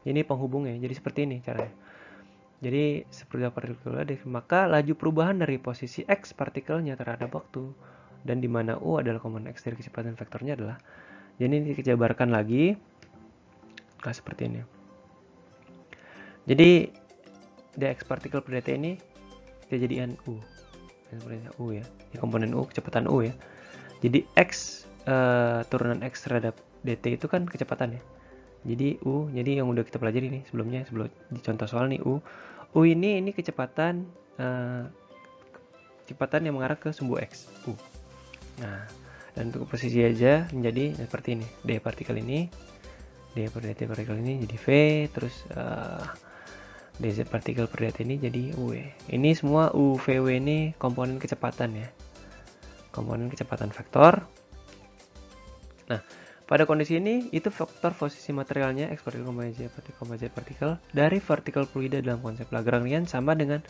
ini penghubungnya. Jadi seperti ini caranya. Jadi seperti partikel, maka laju perubahan dari posisi X partikelnya terhadap waktu, dan di mana U adalah komponen X dari kecepatan vektornya adalah, jadi ini dijabarkan lagi seperti ini. Jadi dx partikel per dt ini kita jadikan U, U ya, ini komponen U, kecepatan U ya. Jadi X turunan X terhadap dt itu kan kecepatan ya. Jadi U, jadi yang udah kita pelajari nih sebelumnya, sebelum di contoh soal nih, U ini kecepatan yang mengarah ke sumbu X, U. Nah, dan untuk posisi aja menjadi seperti ini, D partikel ini, D per dt partikel ini jadi V, terus dz partikel per dt ini jadi UV. Ini semua UVW ini komponen kecepatan ya, komponen kecepatan vektor. Nah, pada kondisi ini, itu vektor posisi materialnya X partikel, Y partikel, Z partikel dari partikel fluida dalam konsep Lagrangian sama dengan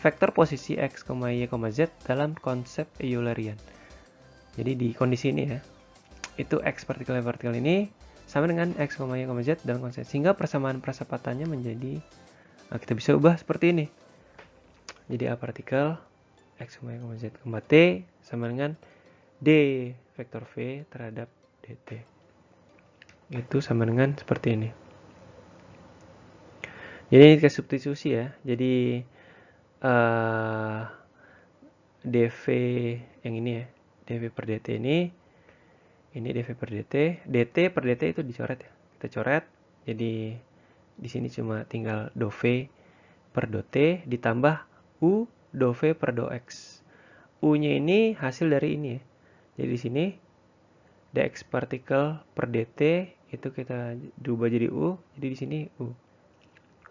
vektor posisi X, Y, Z dalam konsep Eulerian. Jadi di kondisi ini ya, itu X partikel, Y partikel ini sama dengan X, Y, Z dalam konsep. Sehingga persamaan persepatannya menjadi, kita bisa ubah seperti ini. Jadi A partikel, X, Y, Z, T sama dengan D vektor V terhadap dt. Itu sama dengan seperti ini. Jadi ini ke substitusi ya. Jadi dv yang ini ya, dv per dt ini dv per dt, dt per dt itu dicoret ya. Kita coret. Jadi di sini cuma tinggal do v per do t ditambah u do v per do x. U-nya ini hasil dari ini ya. Jadi di sini dx partikel per dt itu kita diubah jadi u. Jadi di sini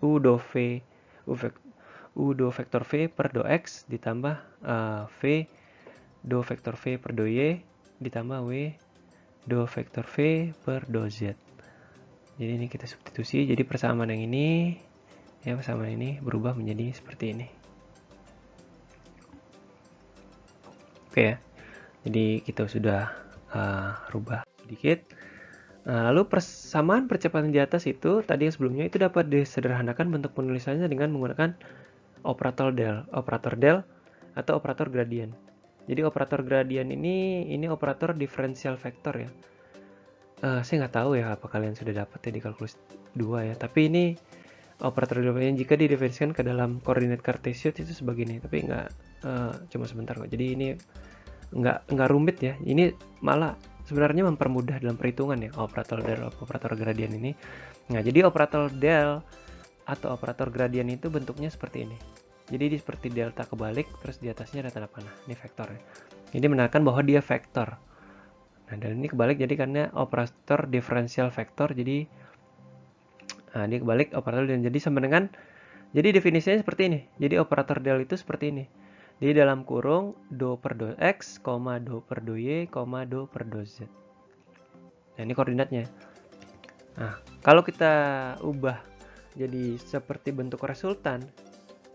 u do vektor v per do x ditambah v do vektor v per do y ditambah w do vektor v per do z. Jadi ini kita substitusi. Jadi persamaan yang ini ya, persamaan ini berubah menjadi seperti ini. Oke ya. Jadi kita sudah rubah sedikit. Lalu persamaan percepatan di atas itu tadi yang sebelumnya itu dapat disederhanakan bentuk penulisannya dengan menggunakan operator del atau operator gradien. Jadi operator gradien ini operator diferensial vektor ya. Saya nggak tahu ya apa kalian sudah dapat ya di kalkulus 2 ya. Tapi ini operator gradien jika didefinisikan ke dalam koordinat kartesius itu sebegini. Tapi nggak cuma sebentar kok. Jadi ini nggak rumit ya. Ini malah sebenarnya mempermudah dalam perhitungan ya, operator del, operator gradien ini. Nah, jadi operator del atau operator gradien itu bentuknya seperti ini. Jadi seperti delta kebalik, terus di atasnya ada tanda panah. Ini vektor ya. Ini menandakan bahwa dia vektor. Nah, dan ini kebalik jadi karena operator diferensial vektor. Jadi dia kebalik operator del. Jadi sama dengan, jadi definisinya seperti ini. Jadi operator del itu seperti ini. Di dalam kurung do per do x, do per do y, do per do z. Nah, ini koordinatnya. Nah, kalau kita ubah jadi seperti bentuk resultan,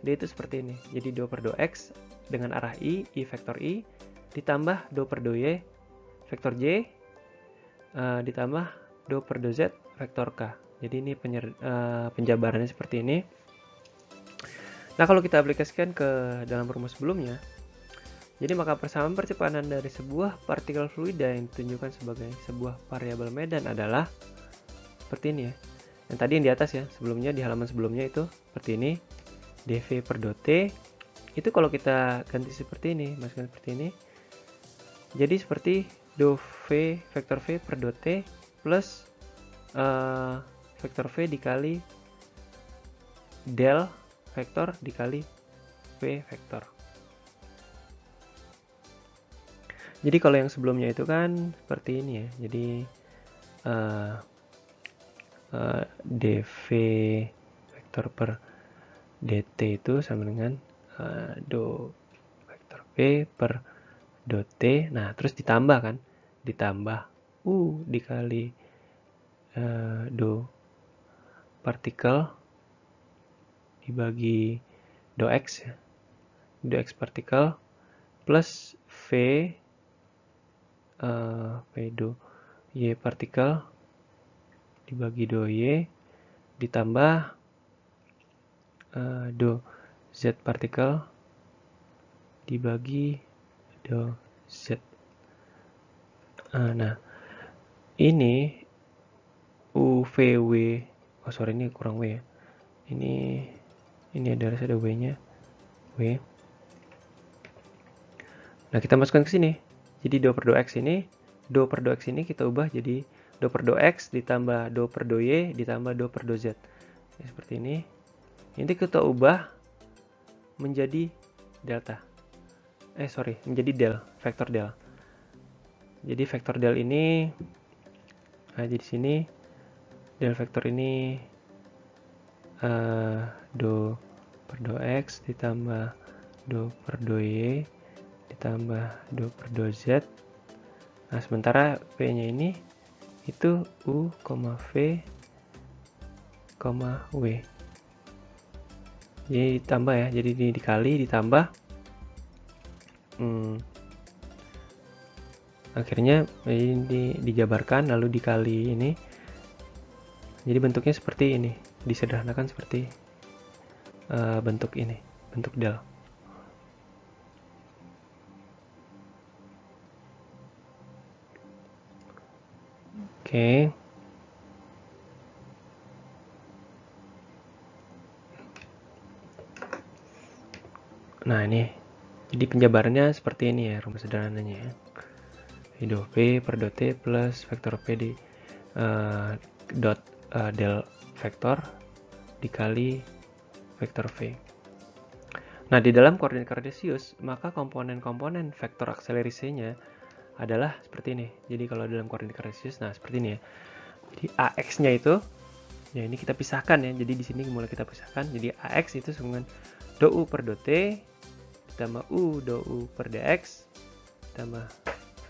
dia itu seperti ini. Jadi do per do x dengan arah i vektor i, ditambah do per do y vektor j ditambah do per do z vektor k. Jadi ini penjabarannya seperti ini. Nah, kalau kita aplikasikan ke dalam rumus sebelumnya, jadi maka persamaan percepatan dari sebuah partikel fluida yang ditunjukkan sebagai sebuah variabel medan adalah seperti ini ya. Yang tadi yang di atas ya, sebelumnya di halaman sebelumnya itu seperti ini. dv per do t itu kalau kita ganti seperti ini, masukkan seperti ini. Jadi seperti do v vektor v per do t plus vektor v dikali del vektor dikali v vektor. Jadi kalau yang sebelumnya itu kan seperti ini ya. Jadi dv vektor per dt itu sama dengan do vektor v per do t. Nah, terus ditambah kan, ditambah u dikali do partikel dibagi do x ya, do x partikel plus v do y partikel dibagi do y ditambah do z partikel dibagi do z. Nah, ini UVW, oh sorry ini kurang W ya. Ini ada W-nya, W. Nah, kita masukkan ke sini. Jadi do per do x ini, kita ubah jadi do per do x ditambah do per do y ditambah do per do z. Ya, seperti ini. Nanti kita ubah menjadi delta. Menjadi del, vektor del. Jadi vektor del ini, jadi sini del vektor ini do per do x ditambah do per do y ditambah do per do z. Nah, sementara v-nya ini itu u, v, w. Jadi ditambah ya, jadi ini dikali ditambah akhirnya ini dijabarkan lalu dikali ini. Jadi bentuknya seperti ini, disederhanakan seperti bentuk ini, bentuk del. Oke. Nah, ini jadi penjabarannya seperti ini ya, rumus sederhananya ya. Do v per do t plus vektor p di dot del vektor dikali vektor v. Nah, di dalam koordinat kartesius, maka komponen-komponen vektor akselerasinya adalah seperti ini. Jadi kalau dalam koordinat kartesius, nah seperti ini ya. Jadi ax-nya itu, ya ini kita pisahkan ya. Jadi di sini mulai kita pisahkan. Jadi ax itu sama dengan do u per do t ditambah u do u per dx ditambah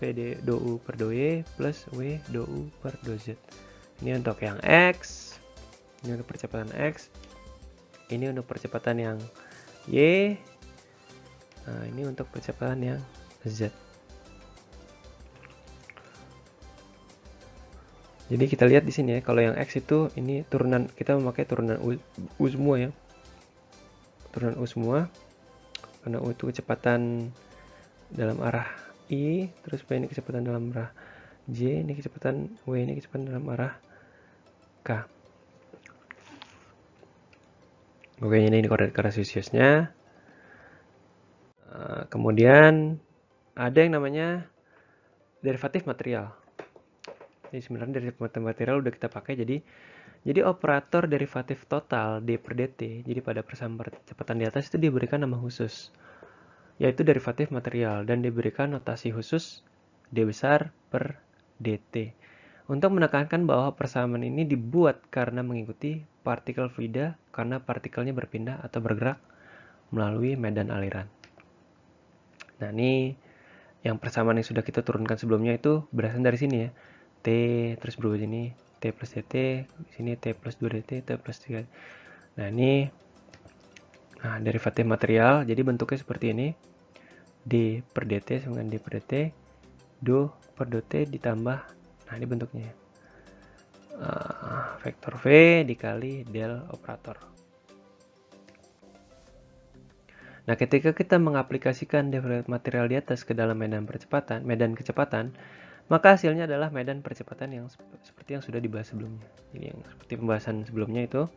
v do u per do y plus w do u per do z. Ini untuk yang x, ini untuk percepatan x, ini untuk percepatan yang y, nah ini untuk percepatan yang z. Jadi kita lihat di sini ya, kalau yang x itu ini turunan, kita memakai turunan u semua ya, turunan u semua, karena u itu kecepatan dalam arah i, terus v ini kecepatan dalam arah j, ini kecepatan w ini kecepatan dalam arah k. Oke, ini koordinat kartesiusnya. Kemudian ada yang namanya derivatif material. Ini sebenarnya derivatif material udah kita pakai, jadi operator derivatif total d per dt. Jadi pada persamaan percepatan di atas itu diberikan nama khusus, yaitu derivatif material, dan diberikan notasi khusus d besar per dt. Untuk menekankan bahwa persamaan ini dibuat karena mengikuti partikel fluida karena partikelnya berpindah atau bergerak melalui medan aliran. Nah, ini yang persamaan yang sudah kita turunkan sebelumnya itu berasal dari sini ya. T terus berubah ini T plus dt, di sini T plus 2 dt, T plus 3. Nah, ini derivatif material, jadi bentuknya seperti ini. D per dt sama dengan D per dt, do per dt ditambah, nah ini bentuknya, vektor V dikali del operator. Nah, ketika kita mengaplikasikan definite material di atas ke dalam medan kecepatan, maka hasilnya adalah medan percepatan yang seperti yang sudah dibahas sebelumnya. Jadi yang seperti pembahasan sebelumnya itu,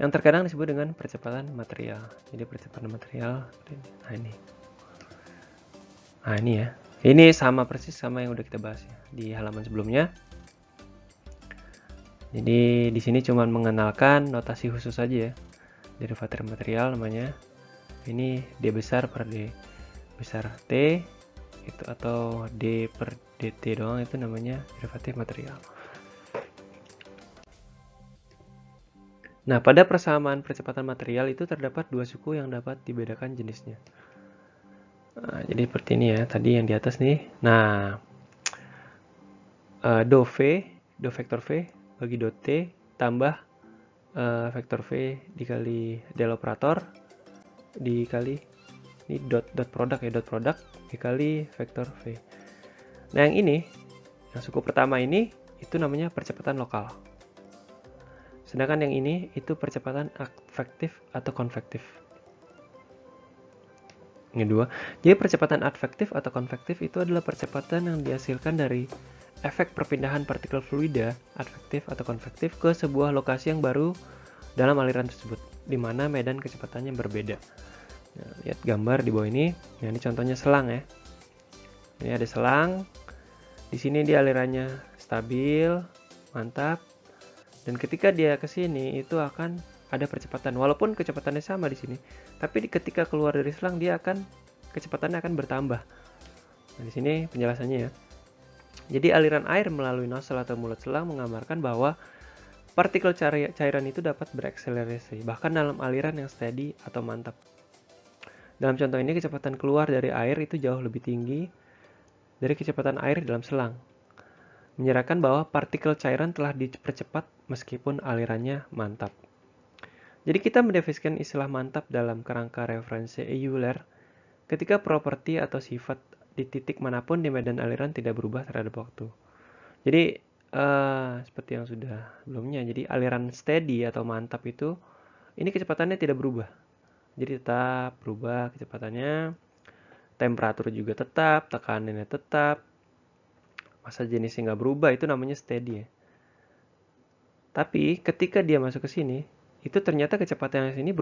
yang terkadang disebut dengan percepatan material. Jadi percepatan material, nah ini ya. Ini sama persis sama yang udah kita bahas ya di halaman sebelumnya. Jadi di sini cuma mengenalkan notasi khusus saja ya. Derivatif material namanya. Ini D besar per D besar T itu, atau D per dt doang, itu namanya derivatif material. Nah, pada persamaan percepatan material itu terdapat dua suku yang dapat dibedakan jenisnya. Nah, jadi seperti ini ya, tadi yang di atas nih. Nah, do vektor V bagi do T tambah vektor V dikali del operator dikali ini dot produk ya, dot produk dikali vektor V. Nah, yang ini, yang suku pertama ini itu namanya percepatan lokal. Sedangkan yang ini itu percepatan advektif atau konvektif. Ini dua. Jadi percepatan advektif atau konvektif itu adalah percepatan yang dihasilkan dari efek perpindahan partikel fluida advektif atau konvektif ke sebuah lokasi yang baru dalam aliran tersebut, di mana medan kecepatannya berbeda. Nah, lihat gambar di bawah ini. Nah, ini contohnya selang ya. Ini ada selang. Di sini dia alirannya stabil, mantap. Dan ketika dia ke sini itu akan ada percepatan. Walaupun kecepatannya sama di sini, tapi ketika keluar dari selang dia kecepatannya akan bertambah. Nah, di sini penjelasannya ya. Jadi aliran air melalui nozzle atau mulut selang menggambarkan bahwa partikel cairan itu dapat berakselerasi, bahkan dalam aliran yang steady atau mantap. Dalam contoh ini, kecepatan keluar dari air itu jauh lebih tinggi dari kecepatan air dalam selang, menyerahkan bahwa partikel cairan telah dipercepat meskipun alirannya mantap. Jadi kita mendefinisikan istilah mantap dalam kerangka referensi Euler ketika properti atau sifat di titik manapun di medan aliran tidak berubah terhadap waktu. Jadi seperti yang sudah sebelumnya, jadi aliran steady atau mantap itu, ini kecepatannya tidak berubah. Jadi tetap berubah kecepatannya, temperatur juga tetap, tekanannya tetap, masa jenisnya nggak berubah, itu namanya steady ya. Tapi ketika dia masuk ke sini, itu ternyata kecepatan yang sini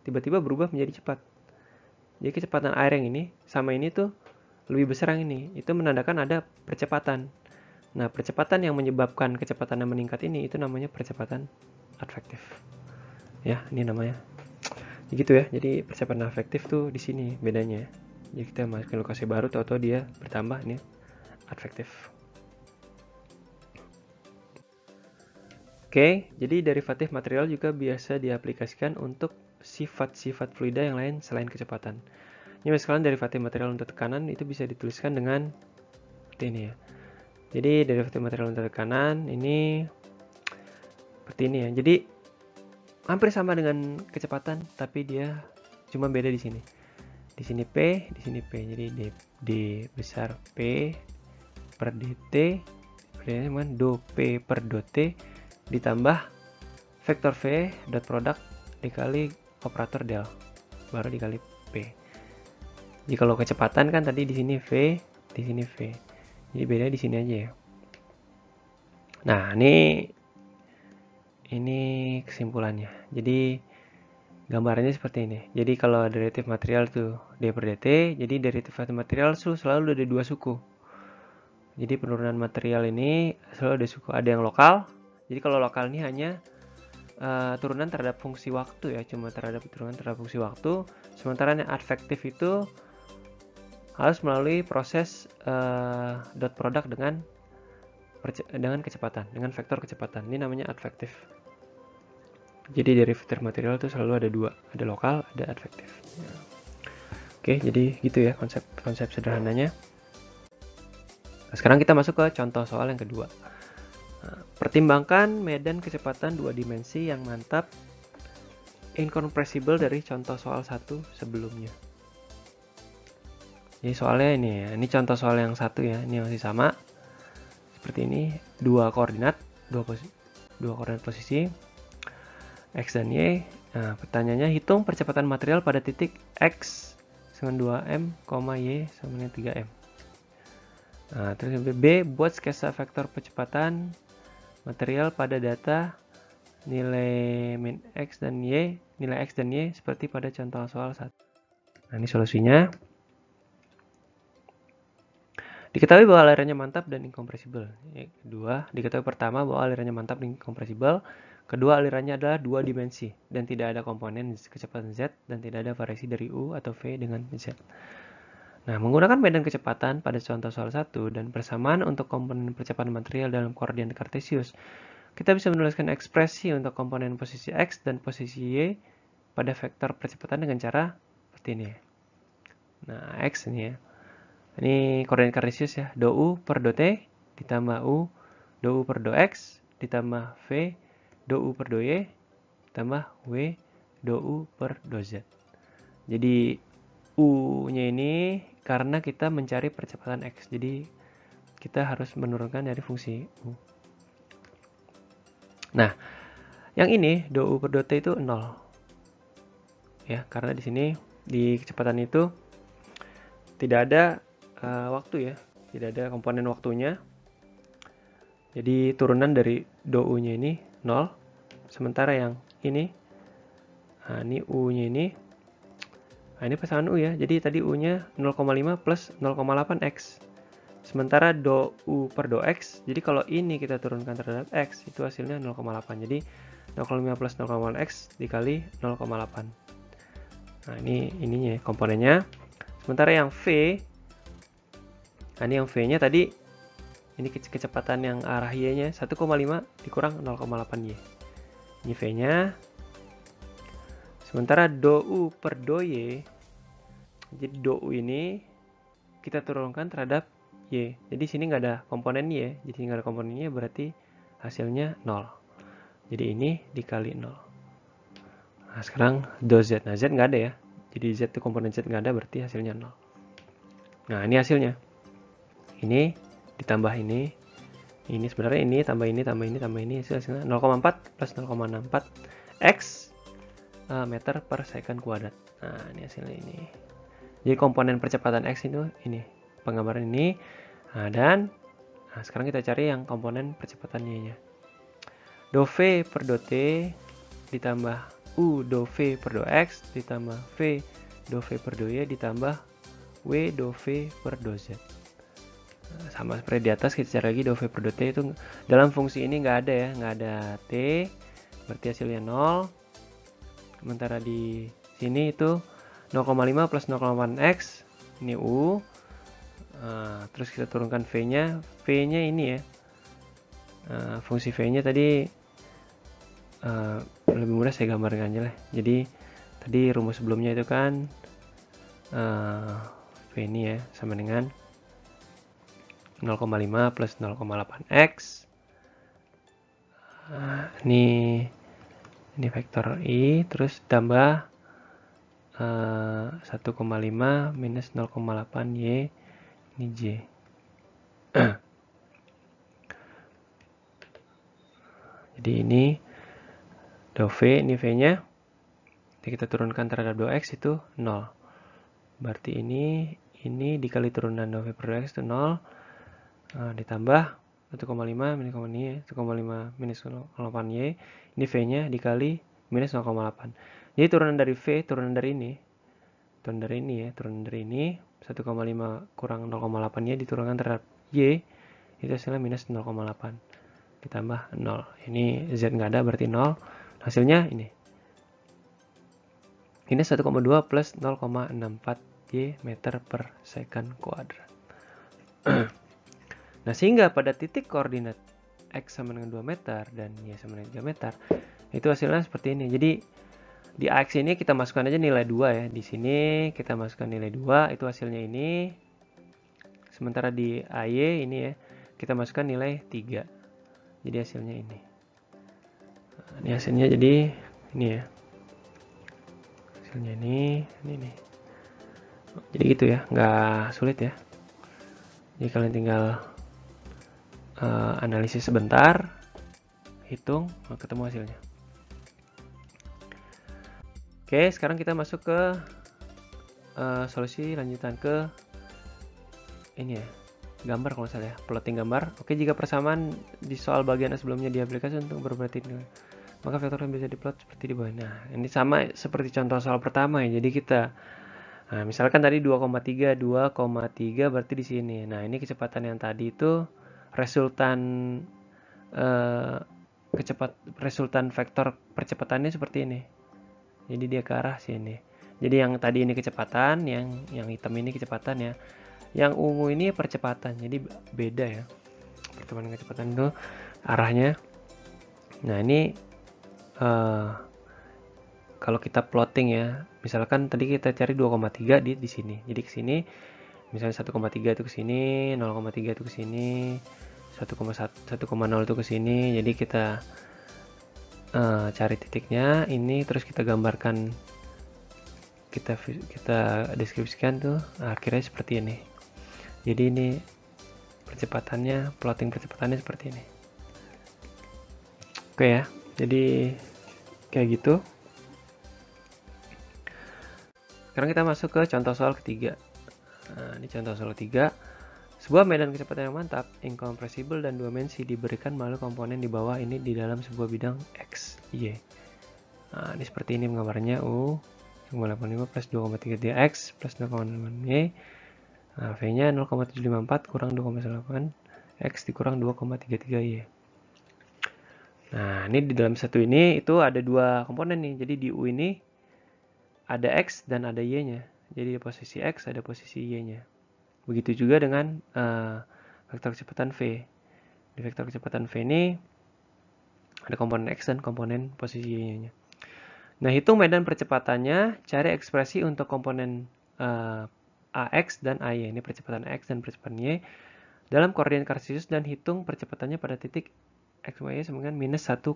tiba-tiba berubah menjadi cepat. Jadi kecepatan air yang ini sama ini tuh lebih besar yang ini, itu menandakan ada percepatan. Nah, percepatan yang menyebabkan kecepatan yang meningkat ini itu namanya percepatan advektif. Ya, ini namanya. Gitu ya. Jadi percepatan advektif tuh di sini bedanya. Jadi kita masukin lokasi baru, atau dia bertambah, ini advektif. Oke, jadi derivatif material juga biasa diaplikasikan untuk sifat-sifat fluida yang lain selain kecepatan. Ini misalkan derivatif material untuk tekanan itu bisa dituliskan dengan seperti ini ya. Jadi derivatif material untuk tekanan ini seperti ini ya. Jadi hampir sama dengan kecepatan, tapi dia cuma beda di sini. Di sini P, di sini P. Jadi D besar P per dt, bedanya dengan do P per do T ditambah vektor V dot produk dikali operator del, baru dikali P. Jadi kalau kecepatan kan tadi di sini V, di sini V. Jadi bedanya di sini aja ya. Nah, ini kesimpulannya. Jadi gambarannya seperti ini. Jadi kalau derivatif material tuh D per dt, jadi derivatif material selalu ada dua suku. Jadi penurunan material ini selalu ada suku. Ada yang lokal. Jadi kalau lokal ini hanya turunan terhadap fungsi waktu ya, cuma turunan terhadap fungsi waktu. Sementara yang advektif itu harus melalui proses dot product dengan kecepatan, dengan vektor kecepatan. Ini namanya advektif. Jadi derivatif material itu selalu ada dua, ada lokal, ada advektif. Oke, jadi gitu ya konsep sederhananya. Nah, sekarang kita masuk ke contoh soal yang kedua. Nah, pertimbangkan medan kecepatan dua dimensi yang mantap incompressible dari contoh soal 1 sebelumnya. Jadi soalnya ini ya, ini contoh soal yang satu ya, ini masih sama. Seperti ini, dua koordinat posisi, X dan Y. Nah, pertanyaannya hitung percepatan material pada titik X sama 2M, Y sama dengan 3M. Nah, terus B, buat sketsa vektor percepatan material pada data nilai min X dan Y, nilai X dan Y seperti pada contoh soal 1. Nah, ini solusinya. Diketahui bahwa alirannya mantap dan inkompresibel. Kedua, diketahui pertama bahwa alirannya mantap dan inkompresibel. Kedua, alirannya adalah dua dimensi dan tidak ada komponen kecepatan Z dan tidak ada variasi dari U atau V dengan Z. Nah, menggunakan medan kecepatan pada contoh soal 1 dan persamaan untuk komponen percepatan material dalam koordinat kartesius, kita bisa menuliskan ekspresi untuk komponen posisi X dan posisi Y pada vektor percepatan dengan cara seperti ini. Nah, X ini ya. Ini koordinat kartesius ya, do U per do T ditambah U do U per do X ditambah V do U per do Y ditambah W do U per do Z. Jadi U-nya ini karena kita mencari percepatan X, jadi kita harus menurunkan dari fungsi U. Nah, yang ini do U per do T itu 0. Ya, karena di sini di kecepatan itu tidak ada waktu ya, tidak ada komponen waktunya. Jadi turunan dari do U-nya ini 0. Sementara yang ini, nah ini U-nya ini, nah ini pasangan U ya. Jadi tadi U-nya 0,5 plus 0,8 X. Sementara do U per do X, jadi kalau ini kita turunkan terhadap X, itu hasilnya 0,8. Jadi 0,5 plus 0,8 X dikali 0,8. Nah ini ininya komponennya. Sementara yang V, nah ini yang V-nya tadi, ini kecepatan yang arah Y-nya 1,5 dikurang 0,8 Y. Ini V-nya. Sementara do U per do Y, jadi do U ini kita turunkan terhadap Y. Jadi sini nggak ada komponen Y, jadi nggak ada komponen Y berarti hasilnya 0. Jadi ini dikali 0. Nah sekarang do Z, nah Z nggak ada ya. Jadi Z itu komponen Z nggak ada berarti hasilnya 0. Nah ini hasilnya. Ini ditambah ini sebenarnya ini tambah ini hasilnya 0,4 plus 0,64 X meter per second kuadrat. Nah ini hasilnya ini. Jadi komponen percepatan X itu ini penggambaran ini. Nah, dan sekarang kita cari yang komponen percepatan Y nya. Do V per do T ditambah U do V per do X ditambah V do V per do Y ditambah W do V per do Z. Sama seperti di atas, kita cari lagi do V per do T itu dalam fungsi ini nggak ada ya, nggak ada T, berarti hasilnya 0. Sementara di sini itu 0,5 plus 0,8 X, ini U. Terus kita turunkan V-nya ini ya, fungsi V-nya tadi lebih mudah saya gambarkan aja lah. Jadi tadi rumus sebelumnya itu kan V ini ya sama dengan 0,5 plus 0,8 X. Ini vektor I, terus tambah 1,5 minus 0,8 Y, ini J. Jadi ini do V, ini V-nya. Kita turunkan terhadap do X itu 0. Berarti ini dikali turunan do V per do X itu 0. Ditambah 1,5 minus 1,5 minus 0,8 Y. Ini V-nya dikali minus 0,8. Jadi turunan dari V, turunan dari ini ya, turunan dari ini 1,5 kurang 0,8 Y diturunkan terhadap Y, itu hasilnya minus 0,8 ditambah 0. Ini Z nggak ada berarti 0. Hasilnya ini minus 1,2 plus 0,64 Y meter per second kuadrat. Nah, sehingga pada titik koordinat X sama dengan 2 meter dan Y sama dengan 3 meter, itu hasilnya seperti ini. Jadi di AX ini kita masukkan aja nilai 2 ya. Di sini kita masukkan nilai 2, itu hasilnya ini. Sementara di AY ini ya, kita masukkan nilai 3. Jadi hasilnya ini. Nah, ini hasilnya jadi ini ya. Hasilnya ini. Jadi gitu ya, nggak sulit ya. Jadi kalian tinggal analisis sebentar, hitung, ketemu hasilnya. Oke, sekarang kita masuk ke solusi lanjutan ke ini ya, gambar kalau salah ya, plotting gambar. Oke, jika persamaan di soal bagian sebelumnya di aplikasi untuk berarti nilai, maka vektor bisa diplot seperti di bawah. Nah, ini sama seperti contoh soal pertama ya. Jadi kita misalkan tadi 2,3 berarti di sini. Nah, ini kecepatan yang tadi itu resultan resultan vektor percepatannya seperti ini. Jadi dia ke arah sini. Jadi yang tadi ini kecepatan, yang hitam ini kecepatan ya. Yang ungu ini percepatan. Jadi beda ya. Percepatan kecepatan itu arahnya. Nah, ini kalau kita plotting ya. Misalkan tadi kita cari 2,3 di sini. Jadi ke sini misalnya 1,3 itu ke sini, 0,3 itu ke sini, 1,0 itu ke sini. Jadi kita cari titiknya ini, terus kita gambarkan, kita deskripsikan tuh, akhirnya seperti ini. Jadi ini percepatannya, plotting percepatannya seperti ini. Oke ya, jadi kayak gitu. Sekarang kita masuk ke contoh soal ketiga. Nah, ini contoh soal ketiga. Sebuah medan kecepatan yang mantap, incompressible dan 2 dimensi diberikan melalui komponen di bawah ini di dalam sebuah bidang X, Y. Nah, ini seperti ini gambarnya. U 0,85 plus 2,33 X plus 0,5 Y. Nah, V-nya 0,754 kurang 2,8 X dikurang 2,33 Y. Nah, ini di dalam satu ini itu ada dua komponen nih. Jadi di U ini ada X dan ada Y-nya. Jadi di posisi X ada posisi Y-nya. Begitu juga dengan vektor kecepatan V. Di vektor kecepatan V ini ada komponen X dan komponen posisi Y-nya. Nah, hitung medan percepatannya, cari ekspresi untuk komponen AX dan AY. Ini percepatan X dan percepatan Y dalam koordinat kartesius dan hitung percepatannya pada titik X, Y sama dengan minus 1,2.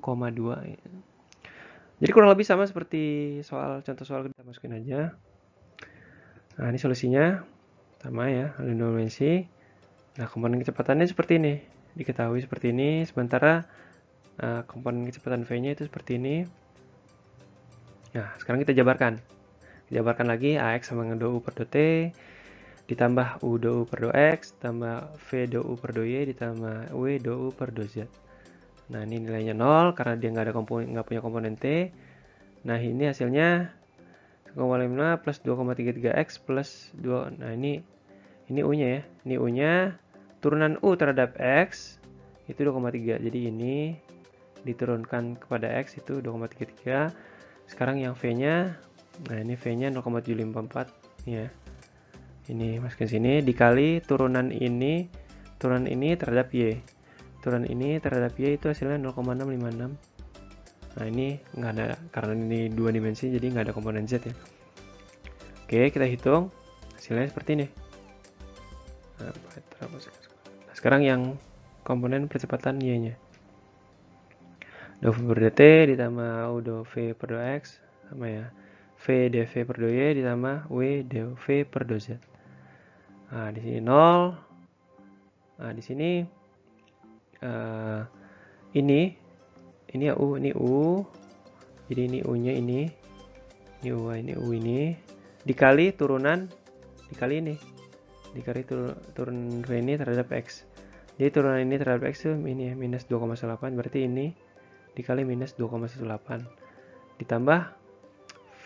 Jadi kurang lebih sama seperti contoh soal kita masukin aja. Nah, ini solusinya. Sama ya, ada 2 dimensi. Nah, komponen kecepatannya seperti ini. Diketahui seperti ini. Sementara komponen kecepatan V-nya itu seperti ini. Nah, sekarang kita jabarkan. Jabarkan lagi AX sama dengan 2U per 2T. Ditambah U 2U per 2X. Tambah V 2U per 2Y. Ditambah W 2U per 2Z. Nah, ini nilainya 0 karena dia nggak punya komponen T. Nah, ini hasilnya 1,5 plus 2,33X plus 2. Nah, ini U-nya ya. Ini U-nya turunan U terhadap X itu 2,3. Jadi ini diturunkan kepada X itu 2,33. Sekarang yang V-nya, nah ini V-nya 0,754 ya. Ini masukin sini dikali turunan ini terhadap Y. Turunan ini terhadap Y itu hasilnya 0,656. Nah, ini nggak ada, karena ini 2 dimensi jadi nggak ada komponen Z ya. Oke, kita hitung hasilnya seperti ini. Nah, sekarang yang komponen percepatan Y-nya. 2V per dt ditambah U 2V per 2X sama ya. V dV per 2Y ditambah W dV per 2Z. Nah, di sini 0. Nah, di sini ini ya U, ini U. Jadi ini U-nya ini U, ini U ini dikali turunan dikali ini. Dikali turun V ini terhadap X. Jadi turunan ini terhadap X itu ini ya, minus 2,18. Berarti ini dikali minus 2,18. Ditambah V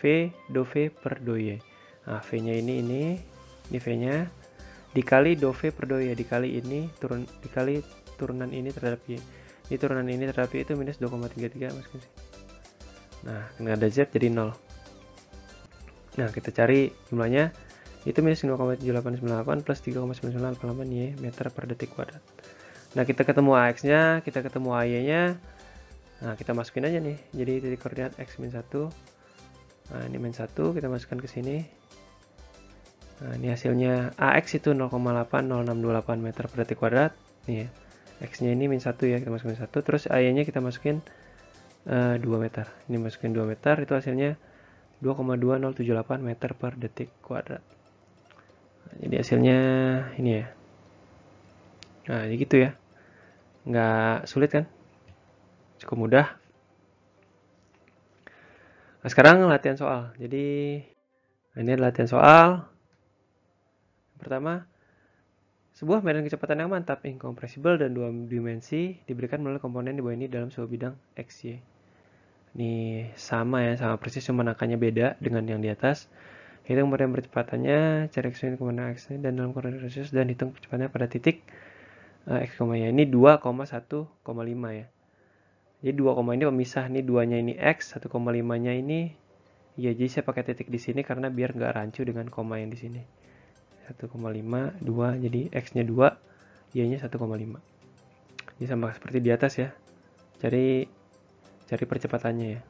2V per 2Y. Nah, V-nya ini V-nya dikali 2V per 2Y. Dikali ini dikali turunan ini terhadap Y. Ini turunan ini terhadap Y itu minus 2,33. Nah, karena ada Z jadi 0. Nah, kita cari jumlahnya. Itu minus 0,7898 plus 3,9988 Y meter per detik kuadrat. Nah, kita ketemu AX-nya, kita ketemu AY-nya. Nah, kita masukin aja nih. Jadi titik koordinat X min 1. Nah, ini min 1 kita masukkan ke sini. Nah, ini hasilnya AX itu 0,80628 meter per detik kuadrat. Nih ya. X-nya ini min 1 ya, kita masukin 1. Terus AY-nya kita masukin 2 meter. Ini masukin 2 meter, itu hasilnya 2,2078 meter per detik kuadrat. Jadi hasilnya ini ya. Nah, jadi gitu ya. Nggak sulit kan? Cukup mudah. Nah, sekarang latihan soal. Jadi ini adalah latihan soal. Pertama, sebuah medan kecepatan yang mantap, incompressible dan dua dimensi diberikan melalui komponen di bawah ini dalam sebuah bidang x, y. Ini sama ya, sama persis, cuma angkanya beda dengan yang di atas. Hitung kemudian percepatannya, cari x kemudian x dan dalam koordinat radius dan hitung kecepatannya pada titik x, y. Ini 2,1,5 ya. Jadi 2, ini pemisah nih, 2-nya ini x, 1,5-nya ini ya, jadi saya pakai titik di sini karena biar nggak rancu dengan koma yang di sini. 1,5, 2, jadi x-nya 2, y-nya 1,5. Jadi sama seperti di atas ya. Cari percepatannya ya.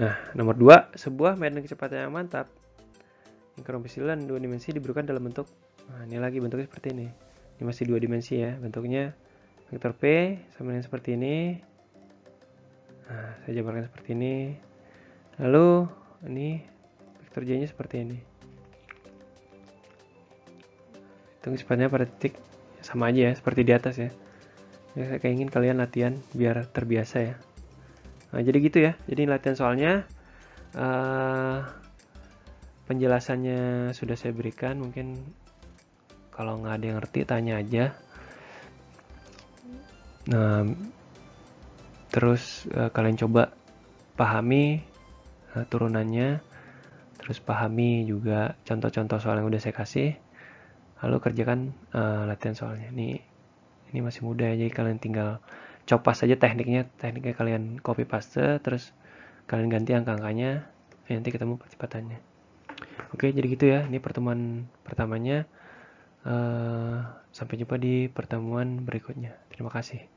Nah, nomor 2, sebuah medan kecepatan yang mantap, incompressible dan dua dimensi diberikan dalam bentuk, nah ini lagi bentuknya seperti ini. Ini masih dua dimensi ya, bentuknya vektor P sama dengan seperti ini. Nah, saya jabarkan seperti ini. Lalu ini vektor J-nya seperti ini. Hitung kecepatannya pada titik sama aja ya, seperti di atas ya. Saya ingin kalian latihan biar terbiasa ya. Nah, jadi gitu ya. Jadi latihan soalnya, penjelasannya sudah saya berikan. Mungkin kalau nggak ada yang ngerti tanya aja. Nah, terus kalian coba pahami turunannya, terus pahami juga contoh-contoh soal yang udah saya kasih, lalu kerjakan latihan soalnya. Ini masih mudah ya, jadi kalian tinggal copas aja tekniknya kalian copy paste, terus kalian ganti angka-angkanya, nanti ketemu percepatannya. Oke, jadi gitu ya. Ini pertemuan pertamanya. Sampai jumpa di pertemuan berikutnya. Terima kasih.